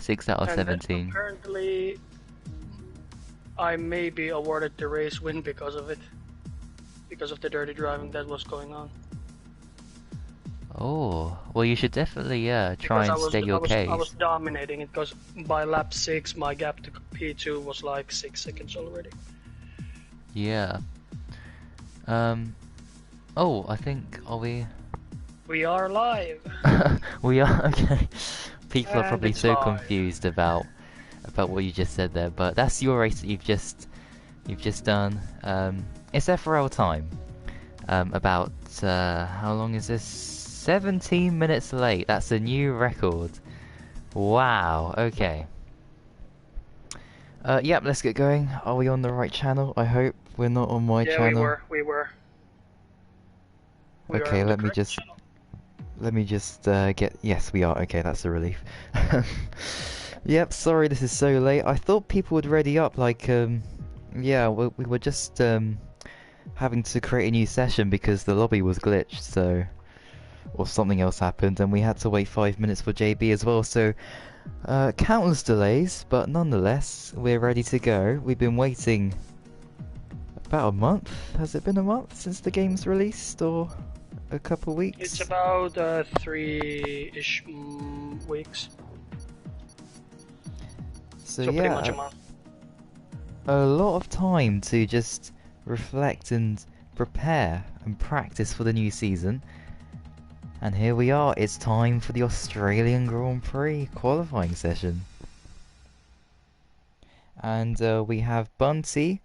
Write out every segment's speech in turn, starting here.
6 out of And 17. apparently, I may be awarded the race win because of it. Because of the dirty driving that was going on. Oh, well, you should definitely try Because and stay your I was case. dominating it. Because by lap 6, my gap to P2 was like 6 seconds already. Yeah. Oh, I think, are we? We are live. We are, okay. People are And probably it's so live. confused about what you just said there, but that's your race that you've just done. It's FRL time. About how long is this? 17 minutes late. That's a new record. Wow. Okay. Yep. Let's get going. Are we on the right channel? I hope we're not on my Yeah, channel. we were. We are Okay. on the Let me correct just channel. get. Yes, we are. Okay, that's a relief. Yep. Sorry, this is so late. I thought people would ready up. Like, yeah. We were just having to create a new session because the lobby was glitched. So. Or something else happened, and we had to wait 5 minutes for JB as well, so countless delays, but nonetheless, we're ready to go. We've been waiting about a month. Has it been a month since the game's released, or a couple weeks? It's about 3-ish weeks. So pretty yeah, much a month. a lot of time to just reflect and prepare and practice for the new season. And here we are, it's time for the Australian Grand Prix qualifying session. And we have Bunty,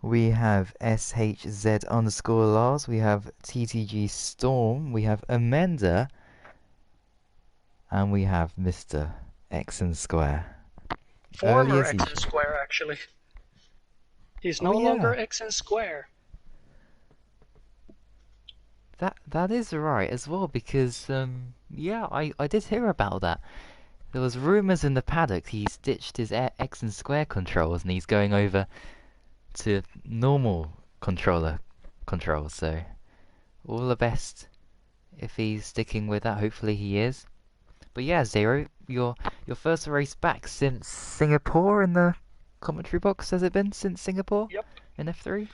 we have SHZ_Lars, we have TTG Storm, we have Amanda, and we have Mr. X and Square. Former X and Square, actually. He's no longer X and Square. That is right as well, because yeah, I did hear about that. There was rumours in the paddock he's ditched his X and Square controls and he's going over to normal controls. So all the best if he's sticking with that. Hopefully he is. But yeah, Zero, your first race back since Singapore in the commentary box. Has it been since Singapore? Yep. In F3.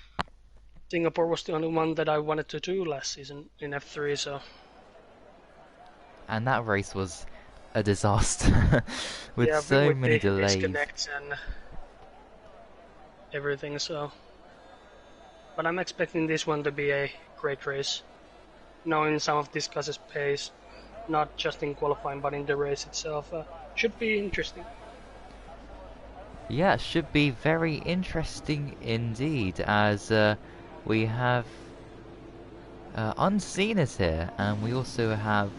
Singapore was the only one that I wanted to do last season in F3, so... And that race was a disaster, with so many delays. Disconnects and everything, so... But I'm expecting this one to be a great race. Knowing some of this guy's pace, not just in qualifying but in the race itself, should be interesting. Yeah, it should be very interesting indeed, as we have Unseen is here, and we also have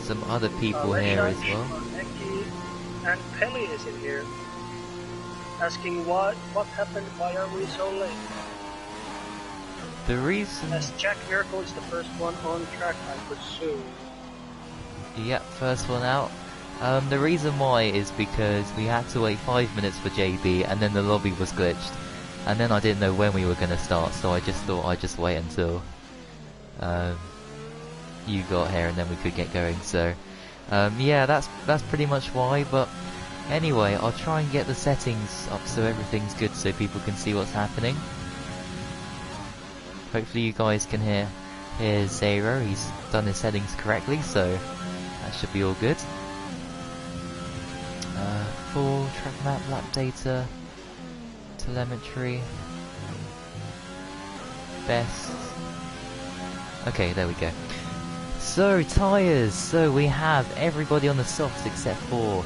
some other people here as well. Neki and Pelly is in here, asking what happened, why are we so late? The reason... As Jack Miracle is the first one on track, I presume. Yep, first one out. The reason why is because we had to wait 5 minutes for JB, and then the lobby was glitched. And then I didn't know when we were going to start, so I just thought I'd just wait until you got here and then we could get going. So yeah, that's pretty much why. But anyway, I'll try and get the settings up so everything's good so people can see what's happening. Hopefully you guys can hear Zero. He's done his settings correctly, so that should be all good. Full track map, lap data, telemetry, best. Okay, there we go. So tyres. So we have everybody on the softs except for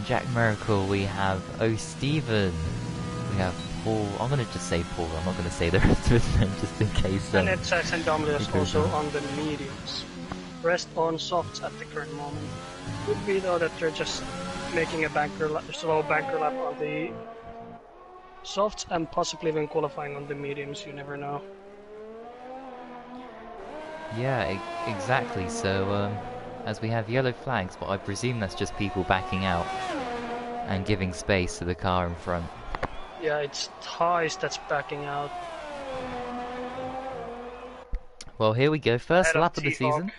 Jack Miracle. We have Steven. We have Paul. I'm gonna just say Paul. I'm not gonna say the rest of his name just in case. And it's and Dominus also on the mediums. Rest on softs at the current moment. Could be though that they're just making a slow banker lap on the softs and possibly even qualifying on the mediums. You never know. Yeah, exactly. So as we have yellow flags, but I presume that's just people backing out and giving space to the car in front. Yeah, it's Thais that's backing out. Well, here we go. First lap of the season.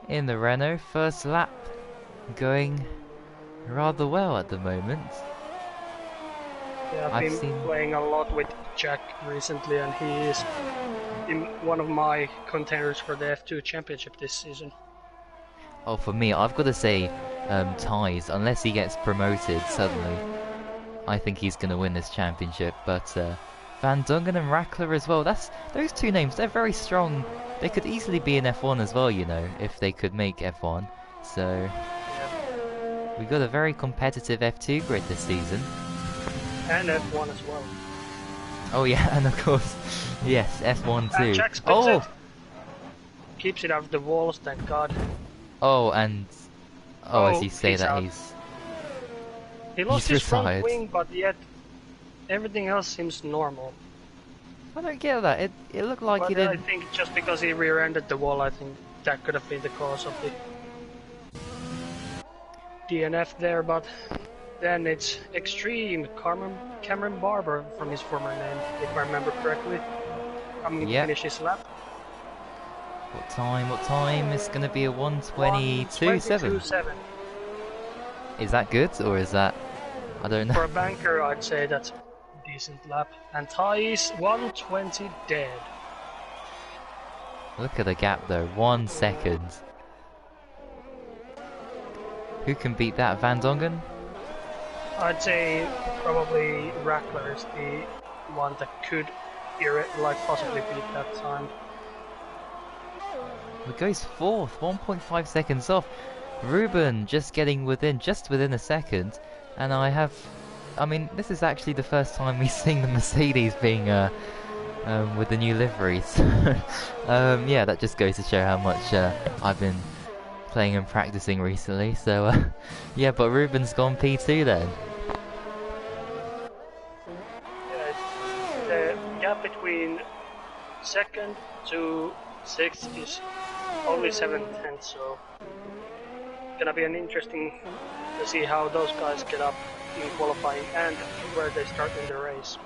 in the Renault. First lap going rather well at the moment. Yeah, I've been playing a lot with Jack recently, and he is in one of my contenders for the F2 championship this season. Oh, for me, I've got to say, Ties, unless he gets promoted suddenly, I think he's going to win this championship. But Van Dongen and Rackler as well, those two names, they're very strong. They could easily be in F1 as well, you know, if they could make F1. So, we got a very competitive F2 grid this season. And F1 as well. Oh yeah, and of course, yes, F1 too. And Jack splits it. Keeps it out of the walls, thank God. Oh, and as you say that, out. He lost his front wing, but yet everything else seems normal. I don't get that. It looked like he didn't. I think just because he rear-ended the wall, I think that could have been the cause of the DNF there, but then it's Extreme Cameron Barber from his former name, if I remember correctly. Coming to finish his lap. What time? It's gonna be a 1:22.7. Is that good, or is that... I don't know. For a banker, I'd say that's a decent lap. And Thais 1:20 dead. Look at the gap though, 1 second. Who can beat that, Van Dongen? I'd say probably Rackler is the one that could possibly beat that time. It goes fourth, 1.5 seconds off. Ruben just getting within a second, and I mean, this is actually the first time we've seen the Mercedes being with the new liveries. Yeah, that just goes to show how much I've been playing and practicing recently. So yeah, but Ruben's gone P2 then. The gap between second to sixth is only 7/10, so it's gonna be an interesting to see how those guys get up in qualifying and where they start in the race.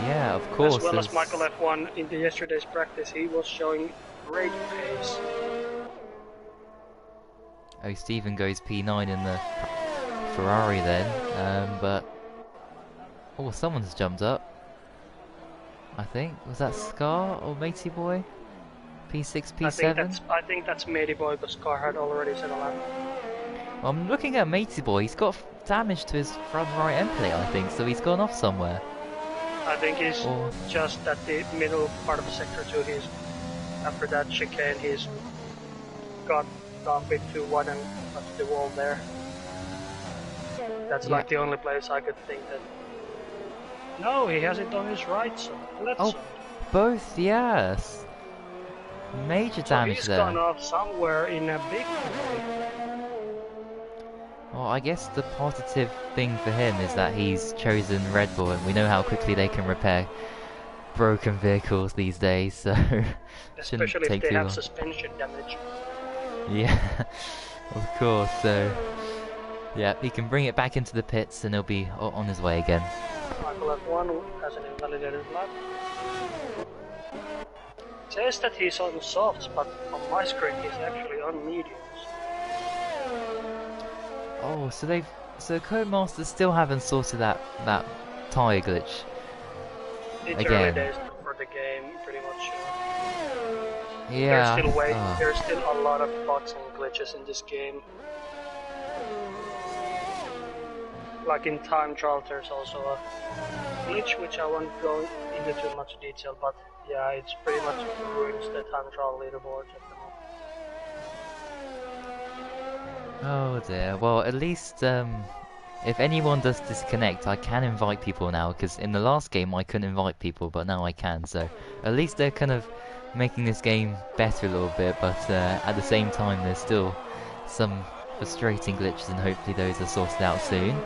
Yeah, of course. As well as Michael F1 in yesterday's practice, he was showing great pace. Oh, Stephen goes P9 in the Ferrari then, but someone's jumped up. I think was that Scar or Matey Boy? P6, P7. I think that's Matey Boy, because Scar had already set a lap. Well, I'm looking at Matey Boy. He's got damage to his front right end plate, I think, so he's gone off somewhere. I think he's just at the middle part of sector 2. After that chicane, he's gone a bit too wide and touched the wall there. That's like the only place I could think that. No, he has it on his right side. Left side. Both, yes. Major damage he's there. He's gone off somewhere in a big way. Well, I guess the positive thing for him is that he's chosen Red Bull, and we know how quickly they can repair broken vehicles these days, so especially if they have suspension damage. Yeah, of course. So yeah, he can bring it back into the pits and he'll be on his way again. Michael F1 has an invalidated lap. It says that he's on softs, but on my screen he's actually on mediums. Oh, so Codemasters still haven't sorted that tyre glitch. It's again. Early days for the game, pretty much. Yeah. There's still a lot of bugs and glitches in this game. Like in time trial, there's also a glitch which I won't go into too much detail, but yeah, it's pretty much ruins the time trial leaderboards at the moment. Oh dear. Well, at least if anyone does disconnect, I can invite people now, because in the last game I couldn't invite people, but now I can. So at least they're kind of making this game better a little bit, but at the same time there's still some frustrating glitches, and hopefully those are sorted out soon.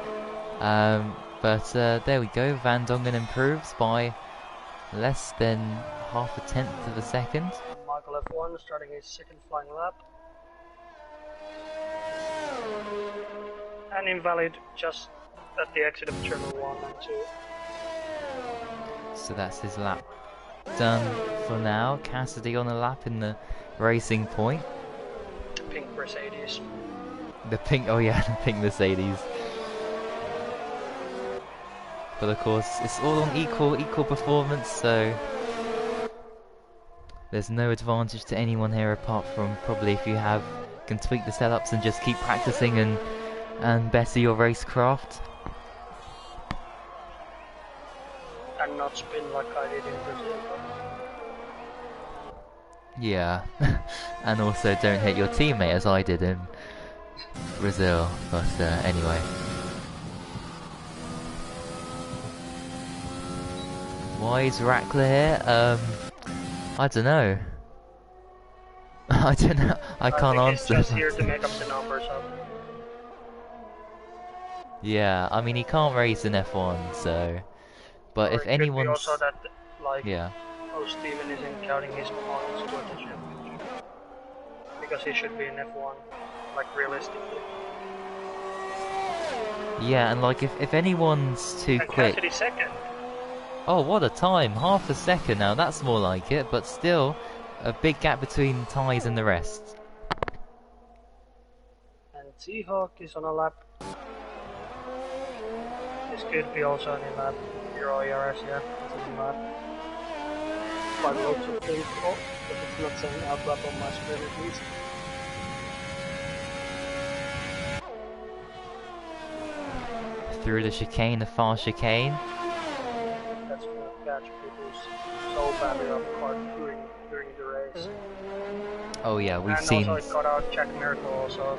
But there we go. Van Dongen improves by less than half a tenth of a second. Michael F1 starting his second flying lap. And invalid just at the exit of turn 1 and 2. So that's his lap done for now. Cassidy on a lap in the Racing Point. The pink Mercedes. The pink, oh yeah, the pink Mercedes. But of course, it's all on equal performance, so there's no advantage to anyone here apart from probably if you can tweak the setups and just keep practicing and better your racecraft. And not spin like I did in Brazil. Yeah, and also don't hit your teammate as I did in Brazil, but anyway. Why is Rackler here? I don't know. I don't know. I can't answer. He's just here to make up the numbers up. Yeah, I mean he can't race in F1, so. But or if it anyone's. Could be also that, like, yeah. oh, Steven isn't counting his points toward the championship. Because he should be in F1, like realistically. Yeah, and like if anyone's too quick. Cassidy second. Oh, what a time! Half a second now. That's more like it, but still a big gap between ties and the rest. And Seahawk is on a lap. This could be also an lap. Euro ERS, yeah, it's an lap. Quite lots of things. Oh, but it's not saying out lap on my screen at least. Through the chicane, the far chicane. That's gonna catch people so badly off guard during the race. Oh yeah, we've seen. And also it got out Jack Miracle also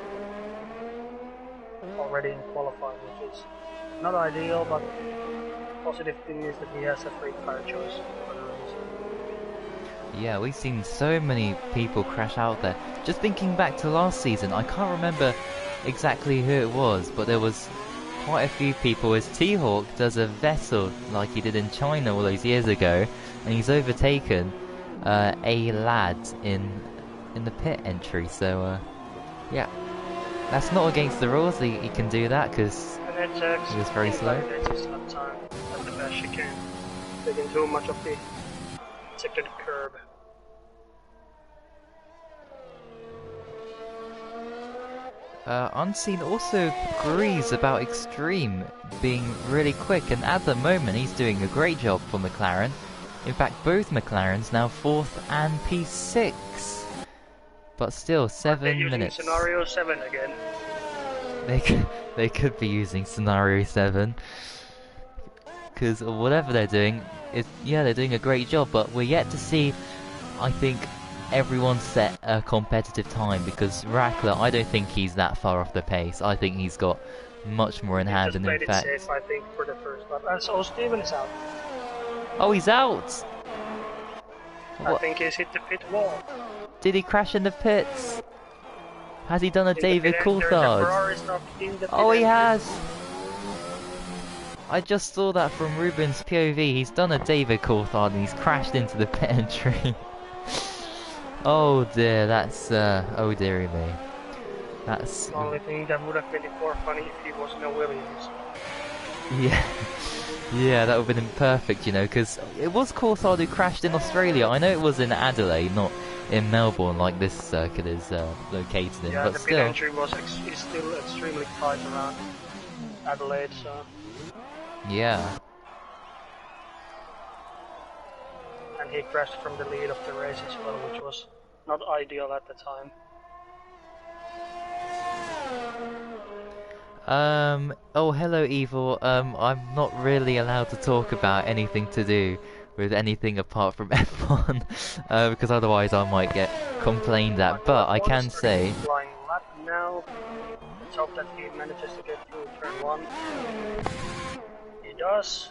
already in qualifying, which is not ideal, but positive thing is that he has a free tire choice for the race. Yeah, we've seen so many people crash out there. Just thinking back to last season, I can't remember exactly who it was, but there was quite a few people as T-Hawk does a Vettel like he did in China all those years ago, and he's overtaken a lad in the pit entry. So yeah, that's not against the rules. He can do that because he was very slow. At the best she can, taking too much of the second curb. Unseen also agrees about Extreme being really quick, and at the moment he's doing a great job for McLaren. In fact, both McLarens now 4th and P6, but still 7 minutes. Scenario 7 again. They could be using Scenario 7 because whatever they're doing, they're doing a great job. But we're yet to see, I think, everyone set a competitive time, because Rackler, I don't think he's that far off the pace. I think he's got much more in hand, and in fact, safe, I think, for the first lap. And so Steven is out. Oh, he's out. I think he's hit the pit wall. Did he crash in the pits? Has he done a David Coulthard? Oh, he has. I just saw that from Ruben's POV. He's done a David Coulthard and he's crashed into the pit entry. Oh dear, that's oh dearie me. That's the only thing that would have been more funny if he was no Williams. Yeah. Yeah, that would have been perfect, you know, because it was Coulthard who crashed in Australia. I know it was in Adelaide, not in Melbourne, like this circuit is located in, but the still. Pit entry is still extremely tight around Adelaide, so. Yeah. And he crashed from the lead of the race as well, which was not ideal at the time. Oh, hello, Evil. I'm not really allowed to talk about anything to do with anything apart from F1, because otherwise I might get complained at, but I can say... Flying lap now. Let's hope that he manages to get through turn 1. He does.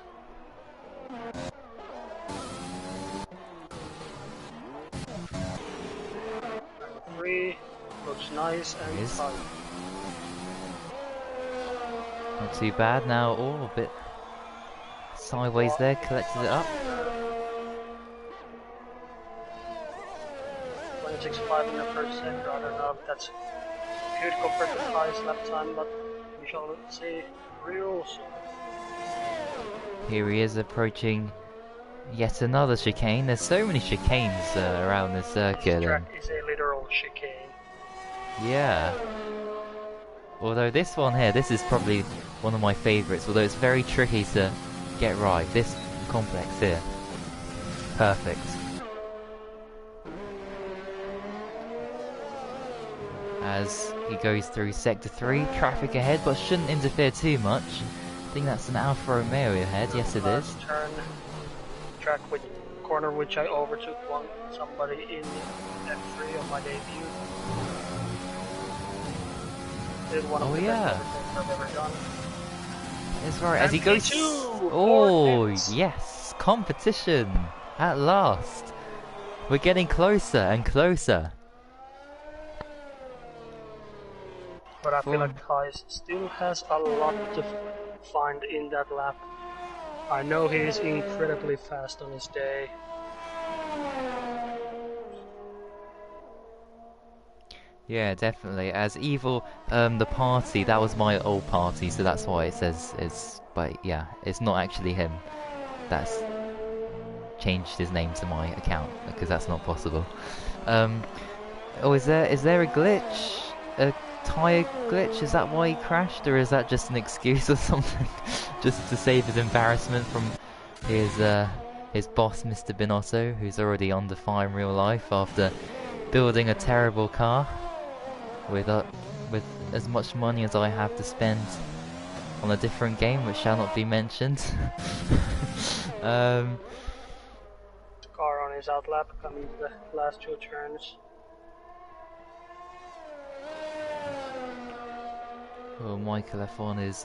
Turn 3. Looks nice and tight. Not too bad now, oh, a bit sideways there, collected it up. 26.5 in the first sector, I don't know if that's good compared to the highest lap time, but we shall see real soon. Here he is approaching Yet another chicane. There's so many chicanes around this circuit. This track is a literal chicane. Yeah. Although this one here, this is probably one of my favourites, although it's very tricky to get right. This complex here. Perfect. As he goes through Sector 3, traffic ahead, but shouldn't interfere too much. I think that's an Alfa Romeo ahead, yes it is. Turn, track which corner which I overtook somebody in F3 on my debut. Did one of the best things I've ever done. That's right, as he goes... Oh, yes! Competition! At last! We're getting closer and closer. But I feel like Thijs still has a lot to find in that lap. I know he is incredibly fast on his day. Yeah, definitely. As Evil, the party, that was my old party, so that's why it says it's... But yeah, it's not actually him. That's changed his name to my account, because that's not possible. Oh, is there a glitch? A tyre glitch? Is that why he crashed, or is that just an excuse or something? Just to save his embarrassment from his boss, Mr. Binotto, who's already under fire in real life after building a terrible car with as much money as I have to spend on a different game, which shall not be mentioned. Car on his outlap coming to the last two turns. Oh, Michael F1 is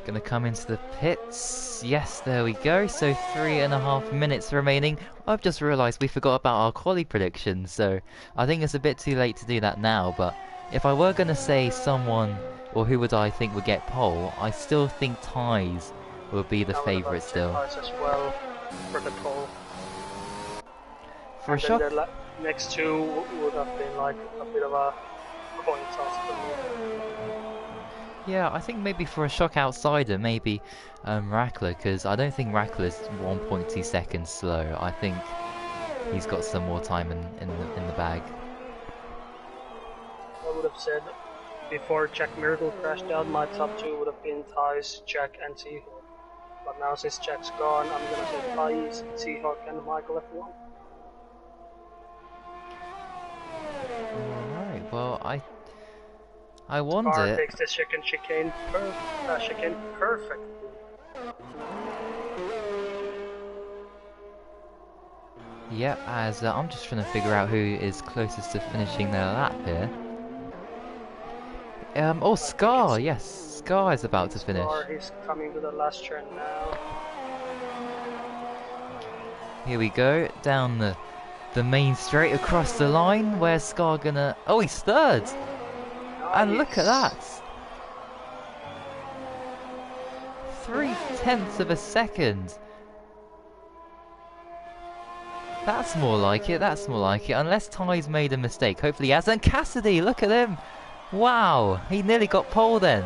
gonna come into the pits. Yes, there we go. So 3.5 minutes remaining. I've just realised we forgot about our quali predictions, so I think it's a bit too late to do that now. But if I were gonna say someone, or who would I think would get pole, I still think Thijs will be the favourite still. Thijs as well for the pole. For a shock. The next two would have been like a bit of a coin toss for me. Yeah, I think maybe for a shock outsider, maybe Rackler, because I don't think Rackler's 1.2 seconds slow. I think he's got some more time in the bag. I would have said before Jack Miracle crashed out, my top two would have been Thijs, Jack, and Seahawk. But now since Jack's gone, I'm gonna say Thijs, Seahawk, and Michael F1. Alright, well, I wonder... Car takes the chicane perfectly. Yep, as I'm just trying to figure out who is closest to finishing their lap here. Oh, Scar, yes, Scar is about to finish. Scar, he's coming to the last turn now. Here we go, down the main straight across the line. Where's Scar gonna... Oh, he's third! Nice. And look at that! 0.3 of a second! That's more like it, that's more like it. Unless Ty's made a mistake. Hopefully he hasn't. Cassidy, look at him! Wow! He nearly got pole then.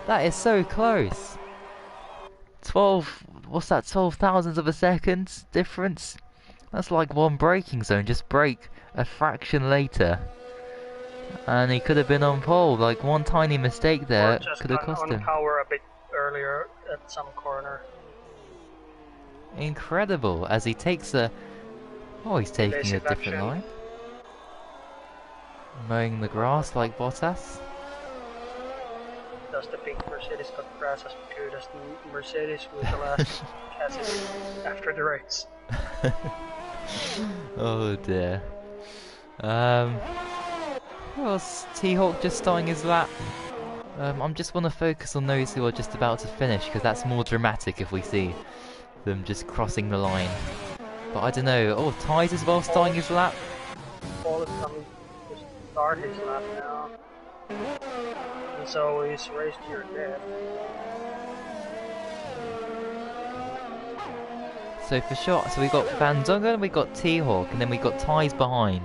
That is so close. 12... What's that? 12 thousandths of a second difference? That's like one braking zone. Just brake a fraction later. And he could have been on pole. Like one tiny mistake there could have cost him. Power a bit earlier at some corner. Incredible. As he takes a... Oh, he's taking a different line. Mowing the grass like Bottas. Does the pink Mercedes got grass as good as the Mercedes with the last Cassidy after the race? Oh dear. Well, T-Hawk just starting his lap. I just want to focus on those who are just about to finish, because that's more dramatic if we see them just crossing the line. But I don't know. Oh, Ty's as well starting his lap. Paul is coming to start his lap now. And so he's raced to your death. So for sure, so we got Van Dongen, we got T-Hawk, and then we got Ty's behind.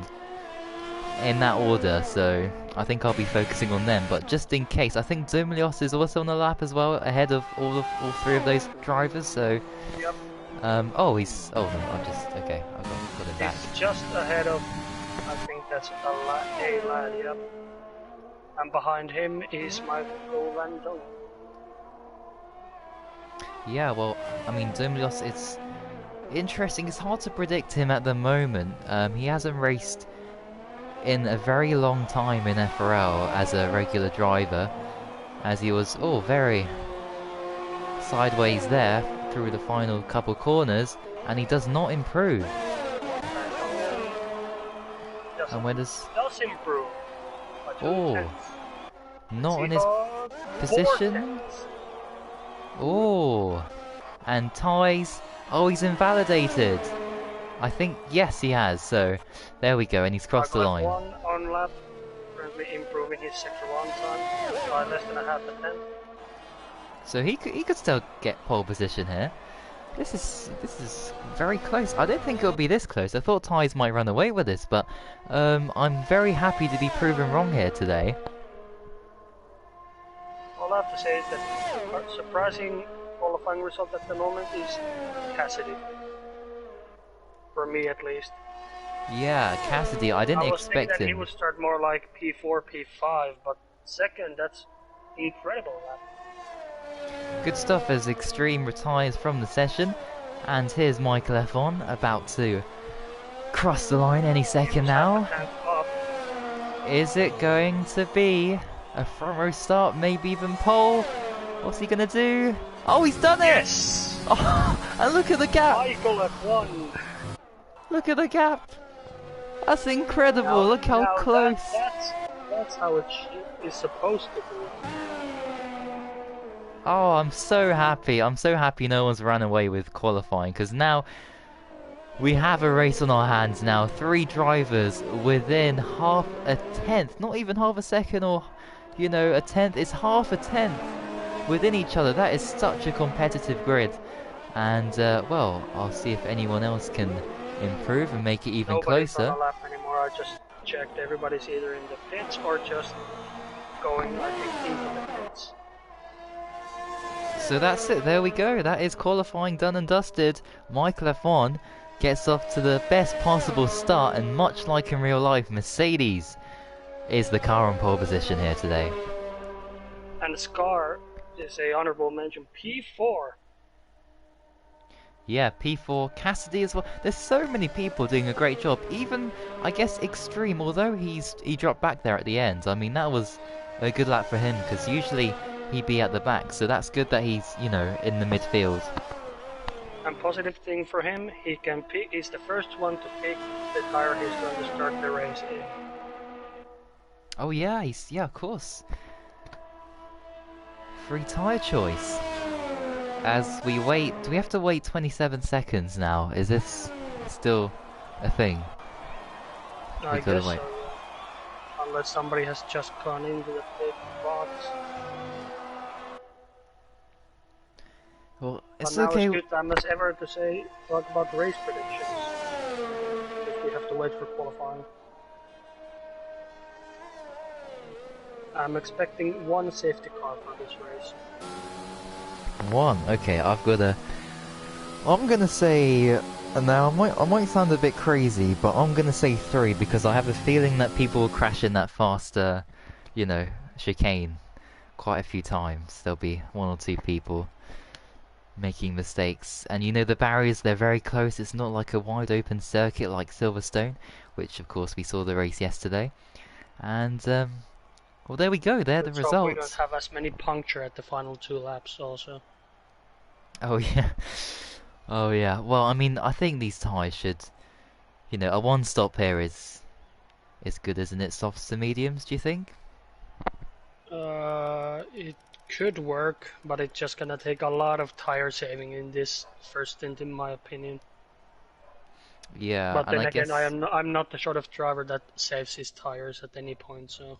in that order, so I think I'll be focusing on them. But just in case, I think Zumlios is also on the lap as well, ahead of all three of those drivers. So, Yep. oh no, I'm just okay. I've got it back. He's just ahead of, I think that's a lad, yep. And behind him is Michael Van Dong. Yeah, well, I mean, Zumlios, it's interesting. It's hard to predict him at the moment. He hasn't raced in a very long time in FRL as a regular driver, as he was very sideways there through the final couple corners, and he does not improve. And when does improve? not in his position. And ties. He's invalidated. I think, yes, he has. So there we go, and he's crossed the line. One on lap, currently improving his sector 1 time by less than a half a tenth. So he could still get pole position here. This is very close. I didn't think it would be this close. I thought ties might run away with this, but I'm very happy to be proven wrong here today. All I have to say is that our surprising qualifying result at the moment is Cassidy. For me at least. Yeah, Cassidy, I didn't expect that him. He would start more like P4, P5, but second, that's incredible. Good stuff as Extreme retires from the session. And here's Michael F1 about to cross the line any second now. Is it going to be a front row start, maybe even pole? What's he gonna do? Oh, he's done it! Yes! Oh, and look at the gap! Michael F1! Look at the gap! That's incredible, now, look how close! That's how it is supposed to be. Oh, I'm so happy. I'm so happy no one's run away with qualifying, because now we have a race on our hands now. 3 drivers within half a tenth, not even half a second or, a tenth. It's half a tenth within each other. That is such a competitive grid. And, well, I'll see if anyone else can improve and make it even closer. Nobody's on a lap anymore. I just checked. Everybody's either in the pits or just going, I think, into the pits. So that's it, there we go, that is qualifying done and dusted. Michael F1 gets off to the best possible start, and much like in real life, Mercedes is the car on pole position here today. And Scar is a honorable mention, P4. Yeah, P4, Cassidy as well. There's so many people doing a great job. Even, I guess, Extreme, although he dropped back there at the end. I mean, that was a good lap for him, because usually he'd be at the back, so that's good that he's, in the midfield. And positive thing for him, he's the first one to pick the tire he's going to start the race in. Oh yeah, of course. Free tire choice. As we wait, do we have to wait 27 seconds now? Is this still a thing? I guess so, yeah. Unless somebody has just gone into the pit box. Well, it's but now okay. It's good time as ever to talk about race predictions. If we have to wait for qualifying. I'm expecting 1 safety car for this race. 1? Okay, I'm gonna say, now I might sound a bit crazy, but I'm gonna say 3 because I have a feeling that people will crash in that faster, chicane quite a few times. There'll be 1 or 2 people making mistakes, and the barriers, they're very close. It's not like a wide open circuit like Silverstone, which of course we saw the race yesterday. And well, there we go, there are the results. Hope we don't have as many puncture at the final 2 laps also. Oh yeah. Oh yeah, well, I mean, I think these tyres should, a 1 stop here is good, isn't it? Softs to mediums, do you think? It could work, but it's just gonna take a lot of tire saving in this first stint, in my opinion. Yeah, but then and again, I'm not the sort of driver that saves his tires at any point, so.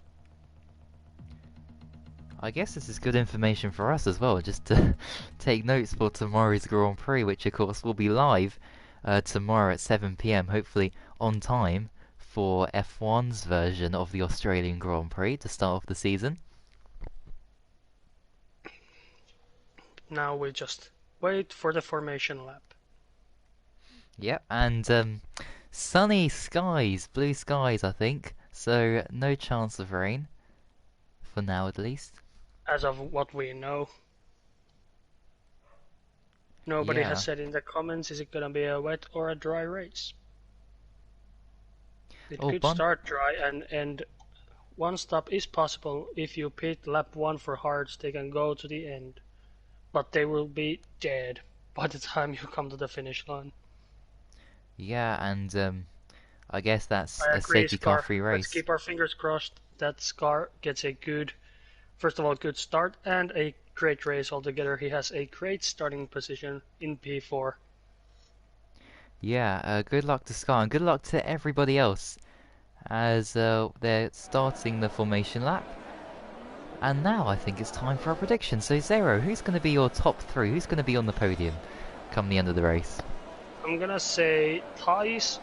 I guess this is good information for us as well, just to take notes for tomorrow's Grand Prix, which of course will be live tomorrow at 7 PM, hopefully on time for F1's version of the Australian Grand Prix to start off the season. Now we just wait for the formation lap. Yep, and sunny skies, blue skies, I think. So no chance of rain, for now at least. As of what we know. Nobody has Yeah. said in the comments, is it gonna be a wet or a dry race? It Oh, could start dry and end. One stop is possible. If you pit lap 1 for hards, they can go to the end. But they will be dead by the time you come to the finish line. Yeah, and I guess that's I a agree, safety car Scar. free Let's race. keep our fingers crossed that Scar gets a good, first of all, good start and a great race altogether. He has a great starting position in P4. Yeah, good luck to Scar and good luck to everybody else as they're starting the formation lap. And now I think it's time for our prediction. So Zero, who's going to be your top 3? Who's going to be on the podium come the end of the race? I'm gonna say Thais,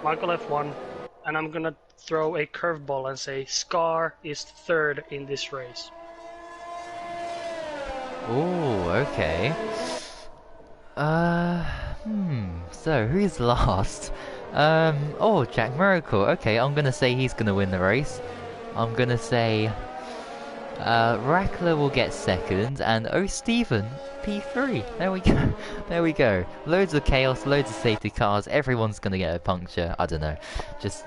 Michael F1, and I'm gonna throw a curveball and say Scar is 3rd in this race. Oh, okay. So who's last? Oh, Jack Miracle. Okay, I'm gonna say he's gonna win the race. I'm gonna say Rackler will get 2nd, and Oh Stephen P3. There we go. There we go. Loads of chaos, loads of safety cars. Everyone's gonna get a puncture. I don't know. Just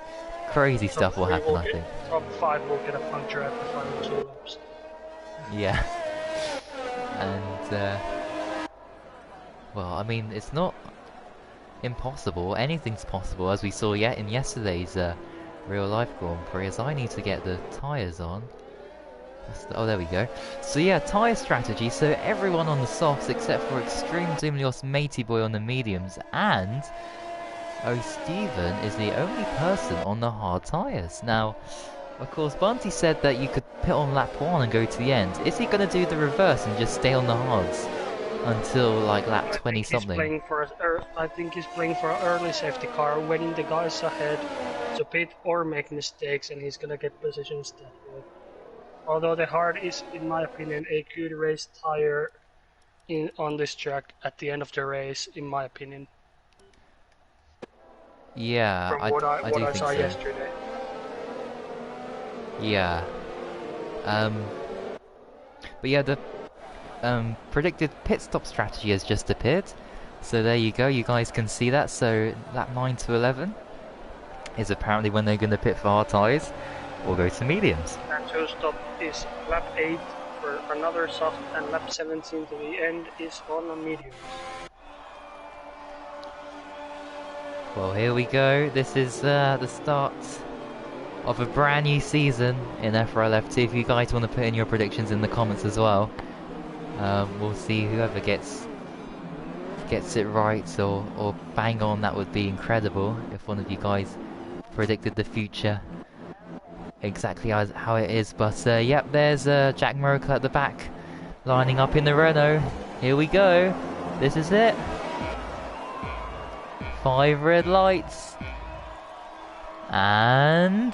crazy stuff will happen. I think. Top 5 will get a puncture at the final 2 laps. Yeah. And well, I mean, it's not impossible. Anything's possible, as we saw yet in yesterday's real life Grand Prix. As I need to get the tyres on. Oh, there we go. So yeah, tyre strategy. So everyone on the softs except for Extreme Doomlios Matey Boy on the mediums, and Oh Stephen is the only person on the hard tyres. Now, of course, Bunty said that you could pit on lap 1 and go to the end. Is he going to do the reverse and just stay on the hards until like lap 20 something? I think he's playing for an early safety car, winning the guys ahead to pit or make mistakes, and he's gonna get positions that way. Although the hard is, in my opinion, a good race tire on this track at the end of the race, in my opinion. Yeah, From what I do think saw so. yesterday. Yeah. But yeah, the predicted pit stop strategy is just appeared. So there you go, you guys can see that. So lap 9 to 11 is apparently when they're going to pit for hard tyres or go to mediums. And to stop is lap 8 for another soft, and lap 17 to the end is on a medium. Well, here we go. This is the start of a brand new season in FRL F2. If you guys want to put in your predictions in the comments as well, we'll see whoever gets it right or bang on. That would be incredible if one of you guys predicted the future exactly how it is. But yep, there's Jack Miracle at the back, lining up in the Renault. Here we go. This is it. 5 red lights. And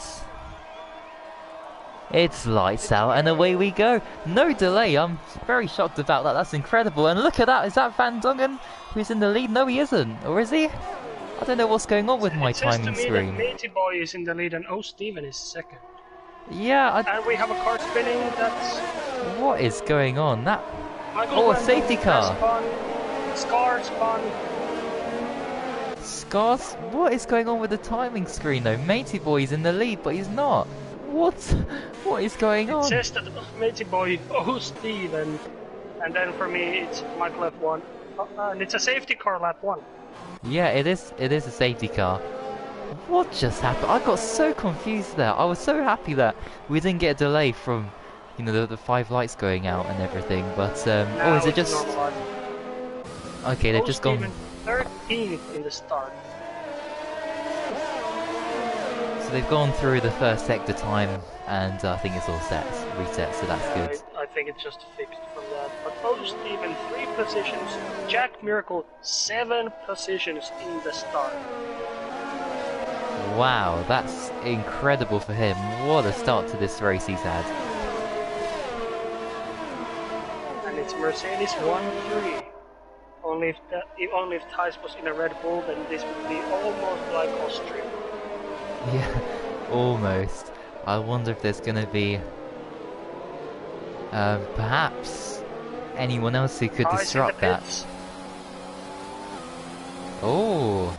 it's lights out and away we go. No delay. I'm very shocked about that. That's incredible. And look at that. Is that Van Dongen who's in the lead? No, he isn't. Or is he? I don't know what's going on with my timing screen. That Matey Boy is in the lead and Oh Stephen is 2nd. Yeah. And we have a car spinning. That's... What is going on? That... Michael a safety car. Scar spun. Scars? What is going on with the timing screen though? Matey Boy's in the lead, but he's not. What? What is going on? It says that Matey Boy, Oh Stephen, and then for me it's Michael F1, and it's a safety car lap 1. Yeah, it is a safety car. What just happened? I got so confused there. I was so happy that we didn't get a delay from, you know, the 5 lights going out and everything. But oh, is it just? Okay, they've just gone. 13th in the start. So they've gone through the first sector time, and I think it's all set, reset. So that's good. I think it's just fixed from that. But Oh Stephen 3 positions, Jack Miracle 7 positions in the start. Wow, that's incredible for him. What a start to this race he's had. And it's Mercedes 1-3. Only if Thijs was in a Red Bull, then this would be almost like Austria. Yeah, almost. I wonder if there's gonna be perhaps anyone else who could Thijs disrupt that. Oh,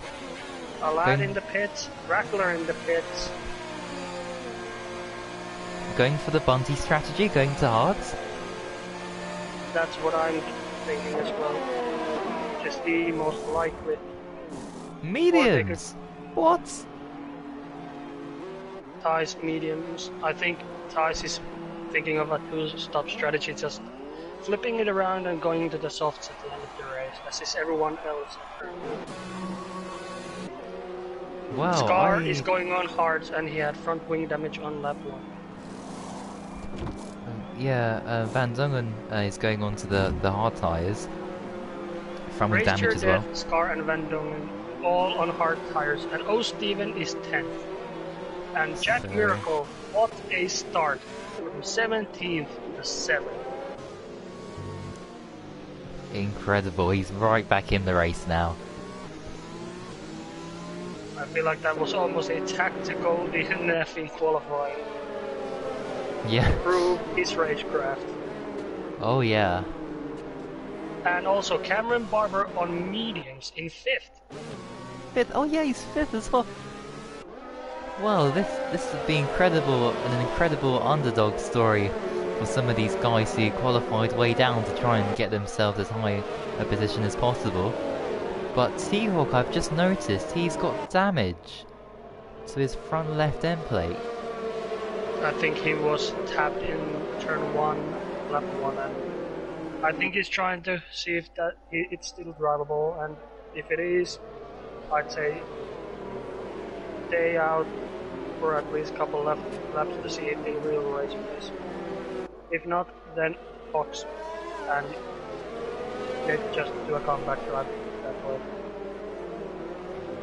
Alad in the pits, Rackler in the pits. Going for the Bunty strategy, going to hards? That's what I'm thinking as well. Just the most likely. Mediums! What? Thijs mediums. I think Thijs is thinking of a two-stop strategy, just flipping it around and going to the softs at the end of the race, as is everyone else. Wow, Scar is going on hards, and he had front wing damage on lap 1. Yeah, Van Dongen is going on to the hard tyres. Front wing damage as well. Scar and Van Dongen all on hard tyres, and O. Steven is 10th. And Jack Miracle, what a start! From 17th to 7th. Incredible, he's right back in the race now. I feel like that was almost a tactical DNF in qualifying. Yeah. To prove his ragecraft. Oh yeah. And also Cameron Barber on mediums in 5th. 5th? Oh yeah, he's 5th as well. Well, this would be incredible, an incredible underdog story for some of these guys who qualified way down to try and get themselves as high a position as possible. But T-Hawk, I've just noticed, he's got damage to his front left end plate. I think he was tapped in turn 1, lap 1, and I think he's trying to see if it's still drivable, and if it is, I'd say stay out for at least a couple laps to see it in real race pace. If not, then Fox, and they just do a comeback drive that way.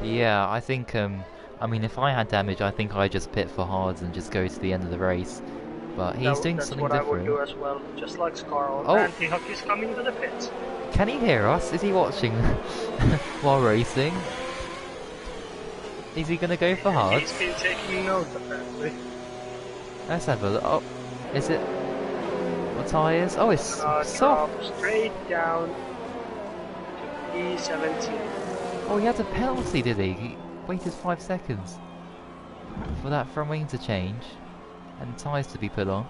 Yeah, I think, I mean, if I had damage, I think I'd just pit for hards and just go to the end of the race. But he's doing something different. That's what I would do as well, just like Scarl. Oh. And T-Hawk is coming to the pits. Can he hear us? Is he watching while racing? Is he gonna go for hards? He's been taking notes, apparently. Let's have a look. Oh, is it? What tyres? Oh, it's soft. Drop straight down to E17. Oh, he had a penalty, did he? He waited 5 seconds for that front wing to change and tyres to be put on.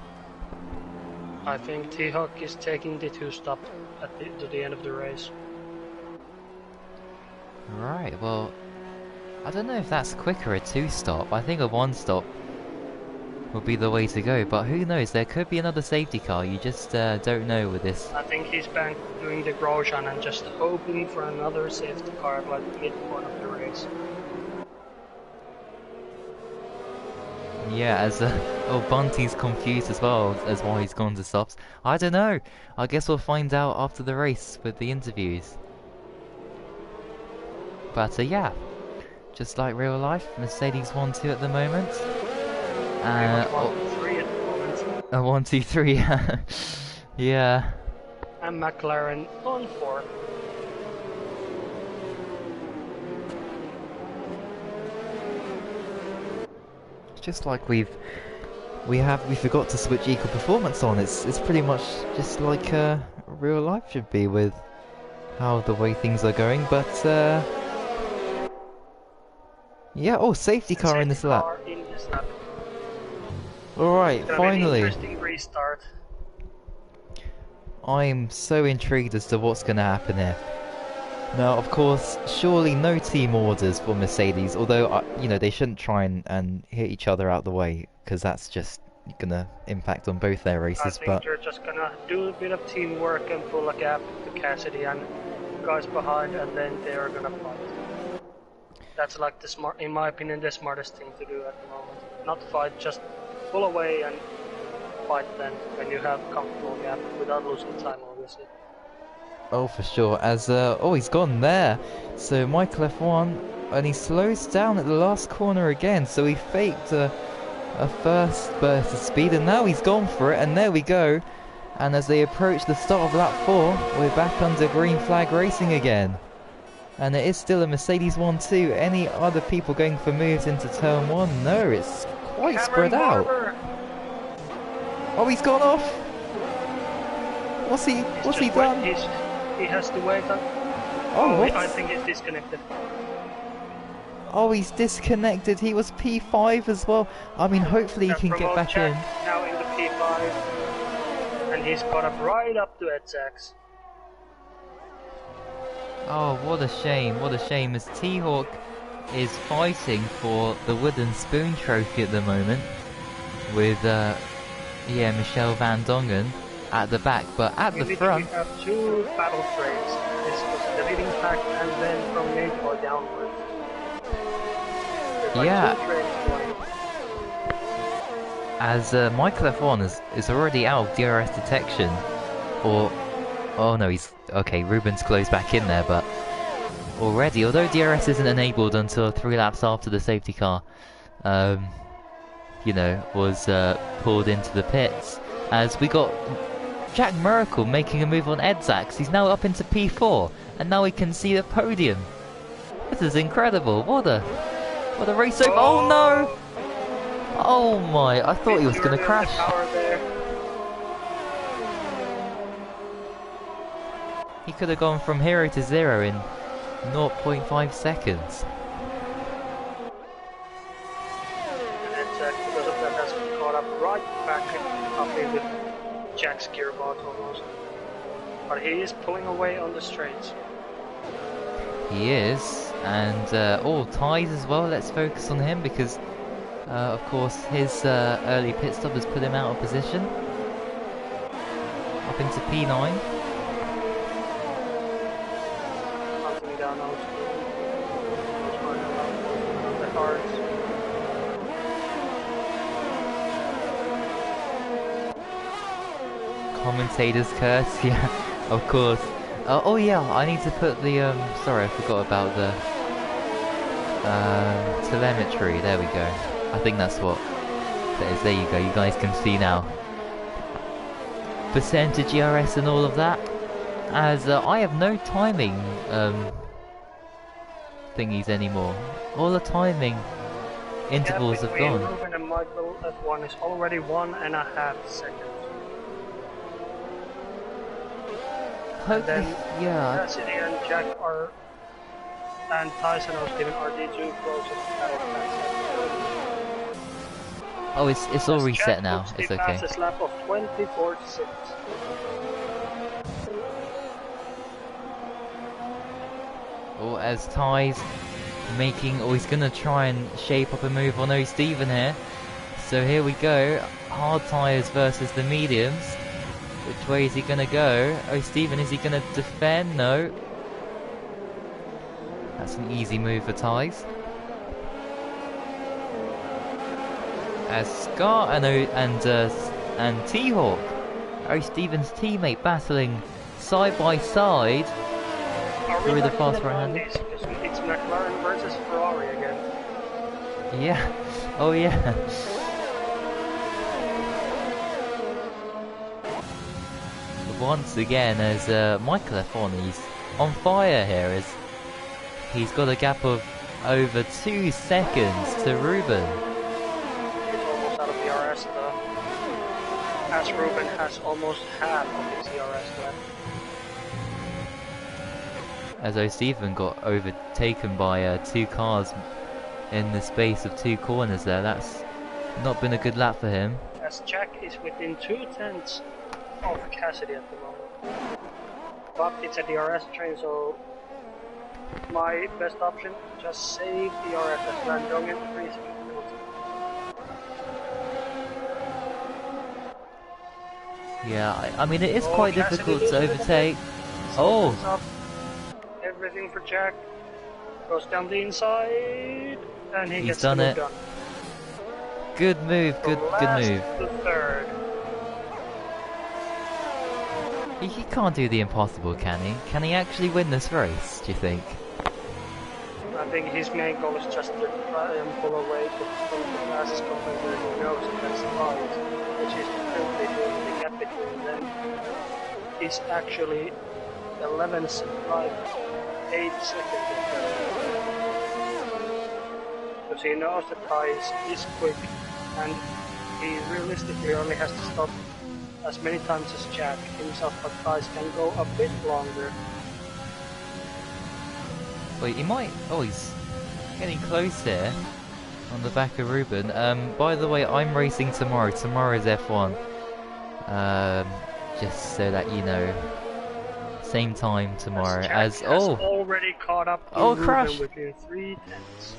I think T-Hawk is taking the 2-stop to the end of the race. Right, well, I don't know if that's quicker, a 2-stop. I think a 1-stop would be the way to go, but who knows, there could be another safety car, you just don't know with this. I think he's back doing the Grosjean and just hoping for another safety car like mid-point of the race. Yeah, as oh, Bunty's confused as well as why he's gone to stops. I don't know, I guess we'll find out after the race with the interviews. But yeah, just like real life, Mercedes 1-2 at the moment. 1-3 at the moment. 1-2-3, yeah. And McLaren on 4. Just like we forgot to switch equal performance on. It's pretty much just like real life should be with how the way things are going. But yeah, oh, safety car in this lap. Alright, finally. Interesting restart. I'm so intrigued as to what's going to happen here. Now, of course, surely no team orders for Mercedes, although, you know, they shouldn't try and hit each other out the way, because that's just going to impact on both their races. I think they're just going to do a bit of teamwork and pull a gap to Cassidy and guys behind, and then they're going to fight. That's like in my opinion, the smartest thing to do at the moment. Not fight, just pull away and fight then when you have comfortable gap without losing time, obviously. Oh, for sure. As oh, he's gone there. So Michael F1 and he slows down at the last corner again, so he faked a first burst of speed, and now he's gone for it, and there we go. And as they approach the start of lap 4, we're back under green flag racing again. And it is still a Mercedes 1-2. Any other people going for moves into turn 1? No, it's quite spread out. Oh, he's gone off! What's he done? He has to wait on... Oh, I think he's disconnected. Oh, he's disconnected. He was P5 as well. I mean, hopefully he can get back in. Now in the P5. And he's caught up right up to Ed Sachs. Oh, what a shame, what a shame, as T-Hawk is fighting for the Wooden Spoon Trophy at the moment with, Michelle Van Dongen at the back, but at the front... We have 2 battle trains. This was the leading pack and then from Nate downwards. Yeah. As Michael F1 is already out of DRS detection, or... Oh no, okay, Ruben's closed back in there, but already, although DRS isn't enabled until 3 laps after the safety car, was pulled into the pits, as we got Jack Miracle making a move on Ed Sachs. He's now up into P4, and now we can see the podium. This is incredible. What a race over. Oh no! Oh my, I thought he was going to crash. He could have gone from 0 to 0 in 0.5 seconds. And then Jack, because of that, has caught up right back up in with Jack's gearbox almost. But he is pulling away on the straights. He is, and all ties as well. Let's focus on him because, of course, his early pit stop has put him out of position. Up into P9. Commentators curse, yeah, of course. Oh yeah, I need to put the sorry, I forgot about the telemetry. There we go. I think that's what that is. There you go. You guys can see now. Percentage ERS and all of that. As I have no timing thingies anymore. All the timing intervals have gone. Ruben and Michael F1 is already 1.5 seconds. And then Cassidy and Jack and Tyson or Steven are the 2 closest battle. Oh, it's all reset now. It's okay. Fastest lap of 24.6. Oh, as Ty's making, he's gonna try and shape up a move on O Steven here. So here we go, hard tyres versus the mediums. Which way is he gonna go? Oh, Steven, is he gonna defend? No. That's an easy move for Ties. As Scar and T-Hawk, Oh Steven's teammate, battling side by side through the fast right hand. It's McLaren versus Ferrari again. Yeah. Oh yeah. Once again, as Michael F1, he's on fire here, as he's got a gap of over 2 seconds to Ruben. He's almost out of DRS though, as Ruben has almost half of his DRS left. As O'Stephen got overtaken by 2 cars in the space of 2 corners there, that's not been a good lap for him. As Jack is within 2/10 of Cassidy at the moment. But it's a DRS train, so my best option, just save DRS as Van Dongen freeze penalty. Yeah, I mean it is quite difficult to overtake. Oh! Everything for Jack. Goes down the inside, and he gets done it. Done. Good move, good move. The third. He can't do the impossible, can he? Can he actually win this race, do you think? I'm think his main goal is just to try and pull away from the fastest competitor who knows that that's fast, which is currently the gap between them. Is actually 11.8 seconds. Because he knows that Price is quick and he realistically only has to stop as many times as Jack himself, but Price can go a bit longer. Wait, he might... Oh, he's getting close here on the back of Ruben. By the way, I'm racing tomorrow. Tomorrow is F1. Just so that you know. Same time tomorrow as... Oh! Already caught up to Oh, Ruben crash! within 3 tenths.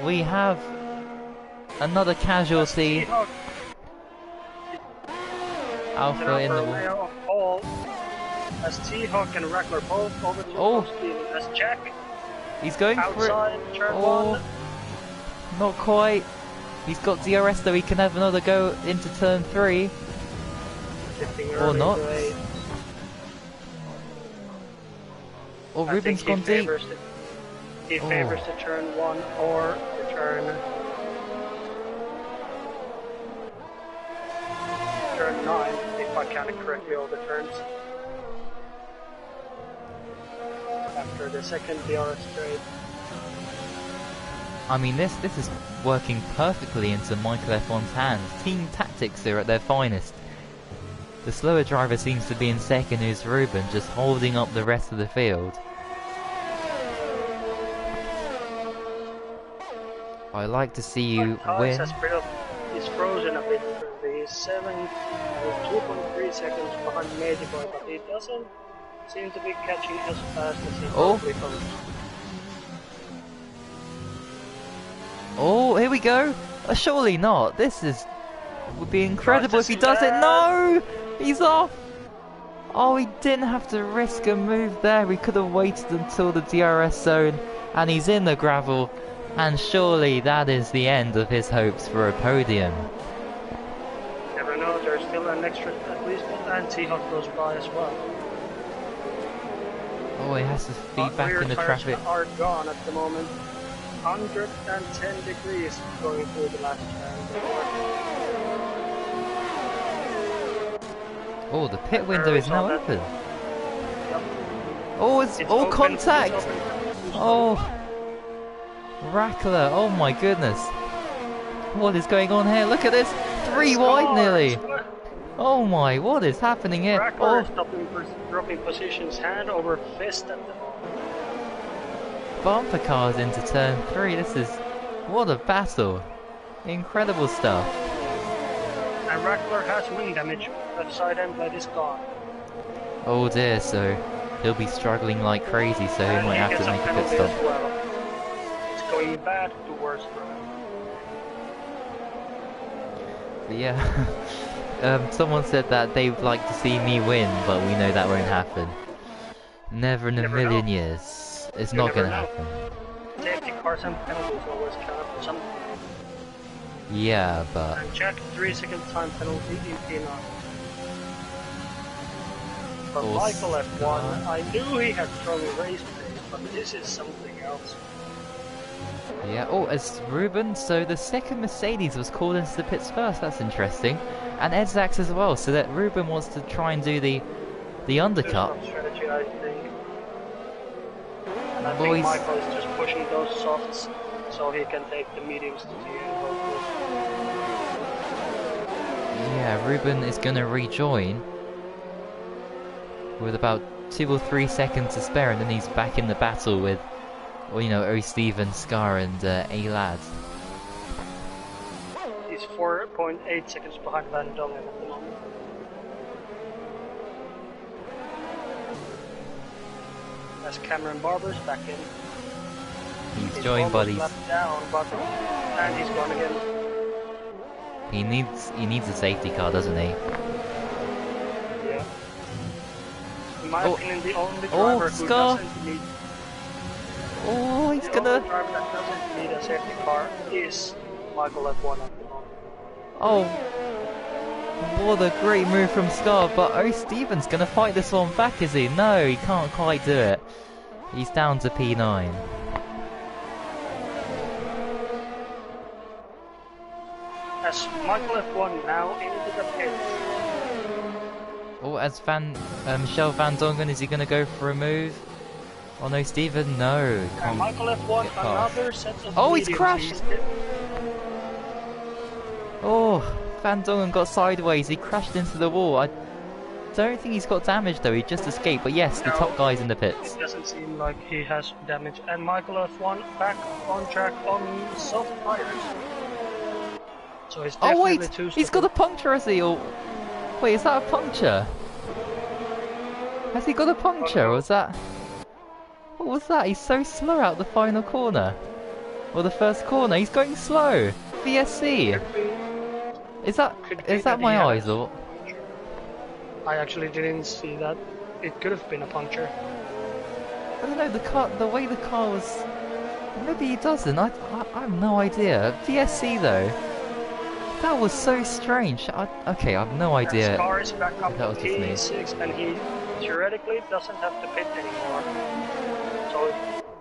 We have another casualty. Alpha in the wall. As T-Hawk and Rackler both over to speed as Jack. He's going outside for it. Turn 1. Not quite. He's got DRS though, he can have another go into turn 3. Or not. Or Ruben's gone deep. He favors the turn 1 or the turn 9, if I count it correctly, all the turns. After the second DRS trade. I mean, this is working perfectly into Michael F1's hands. Team tactics are at their finest. The slower driver seems to be in second, who's Ruben, just holding up the rest of the field. I like to see you win. He's frozen a bit. He's 2.3 seconds behind Major Boy, but he doesn't seem to be catching as fast as he probably hoped. Oh, here we go! Surely not. This would be incredible if he does it. No! He's off! Oh, he didn't have to risk a move there. He could have waited until the DRS zone, and he's in the gravel. And surely that is the end of his hopes for a podium. Never know, there's still an extra, at least one T-Hawk goes by as well. Oh, he has to feed back in the traffic. Are gone at the moment. 110 degrees going through the last turn. Oh, the pit window is now open. Yep. Oh, it's all contact! Oh, Rackler, oh my goodness. What is going on here? Look at this! 3 wide nearly! Oh my, what is happening here? Rackler dropping positions hand over fist at the moment. Bumper cars into turn 3, this is... What a battle! Incredible stuff. And Rackler has wing damage, left side end plate is gone. Oh dear, so he'll be struggling like crazy, so he might have to make a pit stop. Well. It's going bad to worse for him. Yeah. Someone said that they'd like to see me win, but we know that won't happen. Never in a million years. It's not gonna happen. Safety cars and penalties always count for something. Yeah, but... And Jack 3-second time penalty in P9. But Michael F1, I knew he had strong race pace, but this is something else. Yeah, oh, as Ruben, so the second Mercedes was called into the pits first, that's interesting. And Ed Zax as well, so that Ruben wants to try and do the undercut. Strategy, I think. And I think Michael is just pushing those softs so he can take the mediums to the end, hopefully. Yeah, Ruben is going to rejoin with about 2 or 3 seconds to spare, and then he's back in the battle with, well, you know, O. Steven, Scar, and A-Lad. He's 4.8 seconds behind Van Dongen at the moment. As Cameron Barber's back in. He's joined buddies. Down, and he's gone again. He needs a safety car, doesn't he? Yeah. In my opinion, the only driver who doesn't need... Oh, he's gonna... The only driver that doesn't need a safety car is Michael F1 at the moment. Oh, what a great move from Scar, but O. Steven's gonna fight this one back, is he? No, he can't quite do it. He's down to P9. As Michael F1 now into the pits. Oh, as Michel Van Dongen, is he going to go for a move? Oh no, Steven, no. And Michael F1, another set of Oh, he's mediums. crashed! Oh, Van Dongen got sideways, he crashed into the wall. I don't think he's got damage though, he just escaped. But yes, the top guy's in the pits. It doesn't seem like he has damage. And Michael F1 back on track on soft tires. So he's definitely too he's got a puncture, has he? Or wait, is that a puncture? Has he got a puncture, or was that... What was that? He's so slow out the final corner. Or the first corner, he's going slow! VSC! Is that my eyes, or...? I actually didn't see that. It could have been a puncture. I don't know, the way the car was... Maybe he doesn't, I have no idea. VSC though. That was so strange. Okay, I have no idea. His car is back up that was to just me. P6 and he theoretically doesn't have to pit anymore. So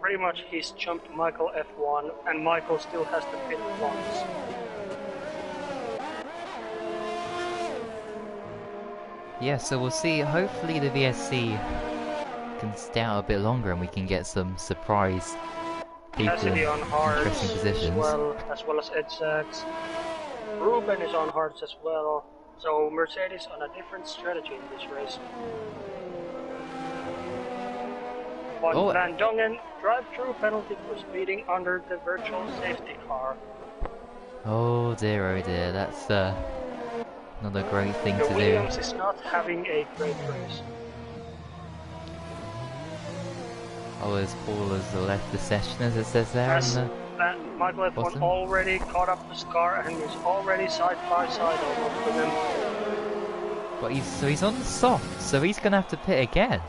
pretty much he's jumped Michael F1 and Michael still has to pit once. Yeah, so we'll see. Hopefully the VSC can stay out a bit longer and we can get some surprise people in interesting positions. As well as Ed Sachs. Ruben is on hards as well. So Mercedes on a different strategy in this race. Van Dongen, drive-through penalty for speeding under the virtual safety car. Oh dear, that's not a great thing to do. Williams is not having a great race. Oh, as Paul has left the session, as it says there. Michael F1 already caught up the car and is already side by side almost with him. But he's on the soft, so he's gonna have to pit again.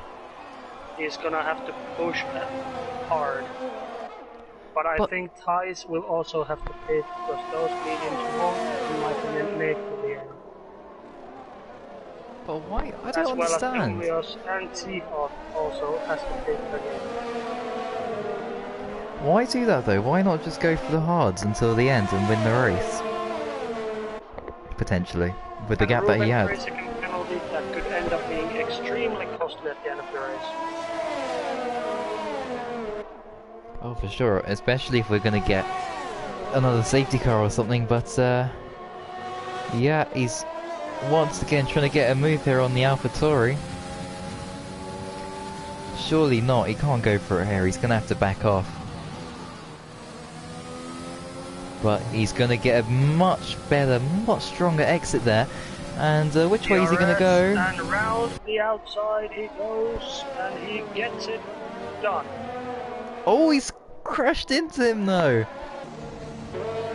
He's gonna have to push hard. But I think Thais will also have to pit because those mediums won't, in my opinion, make the end. But why? I don't understand. As well as and Seahawk also has to pit again. Why do that though? Why not just go for the hards until the end and win the race? Potentially, with the gap that he had. A second penalty that could end up being extremely costly at the end of the race. Oh, for sure, especially if we're gonna get another safety car or something. But yeah, he's once again trying to get a move here on the AlphaTauri. Surely not. He can't go for it here. He's gonna have to back off. But he's going to get a much better, much stronger exit there. And which way is he going to go? And around the outside he goes, and he gets it done. Oh, he's crashed into him though.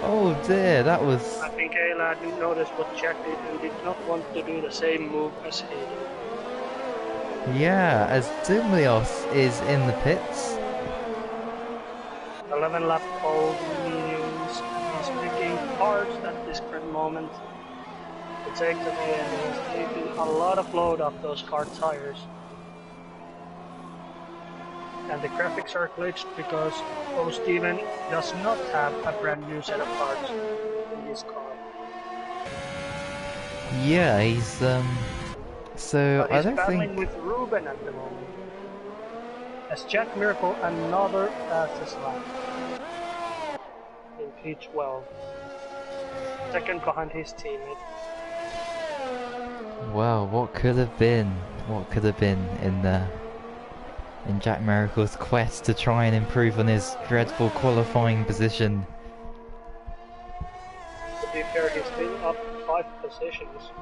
Oh dear, that was... I think Ayla didn't notice what Jack did and did not want to do the same move as he did. Yeah, as Dumlios is in the pits. 11 lap old mediums. He's picking parts at this current moment to take to the end. He's taking a lot of load off those car tires. And the graphics are glitched because Steven does not have a brand new set of parts in his car. Yeah, he's so but I don't battling think with Ruben at the moment. As Jack Miracle another fastest lap in P12, second behind his teammate. Wow, what could have been? What could have been in Jack Miracle's quest to try and improve on his dreadful qualifying position? To be fair, he's still up 5 positions,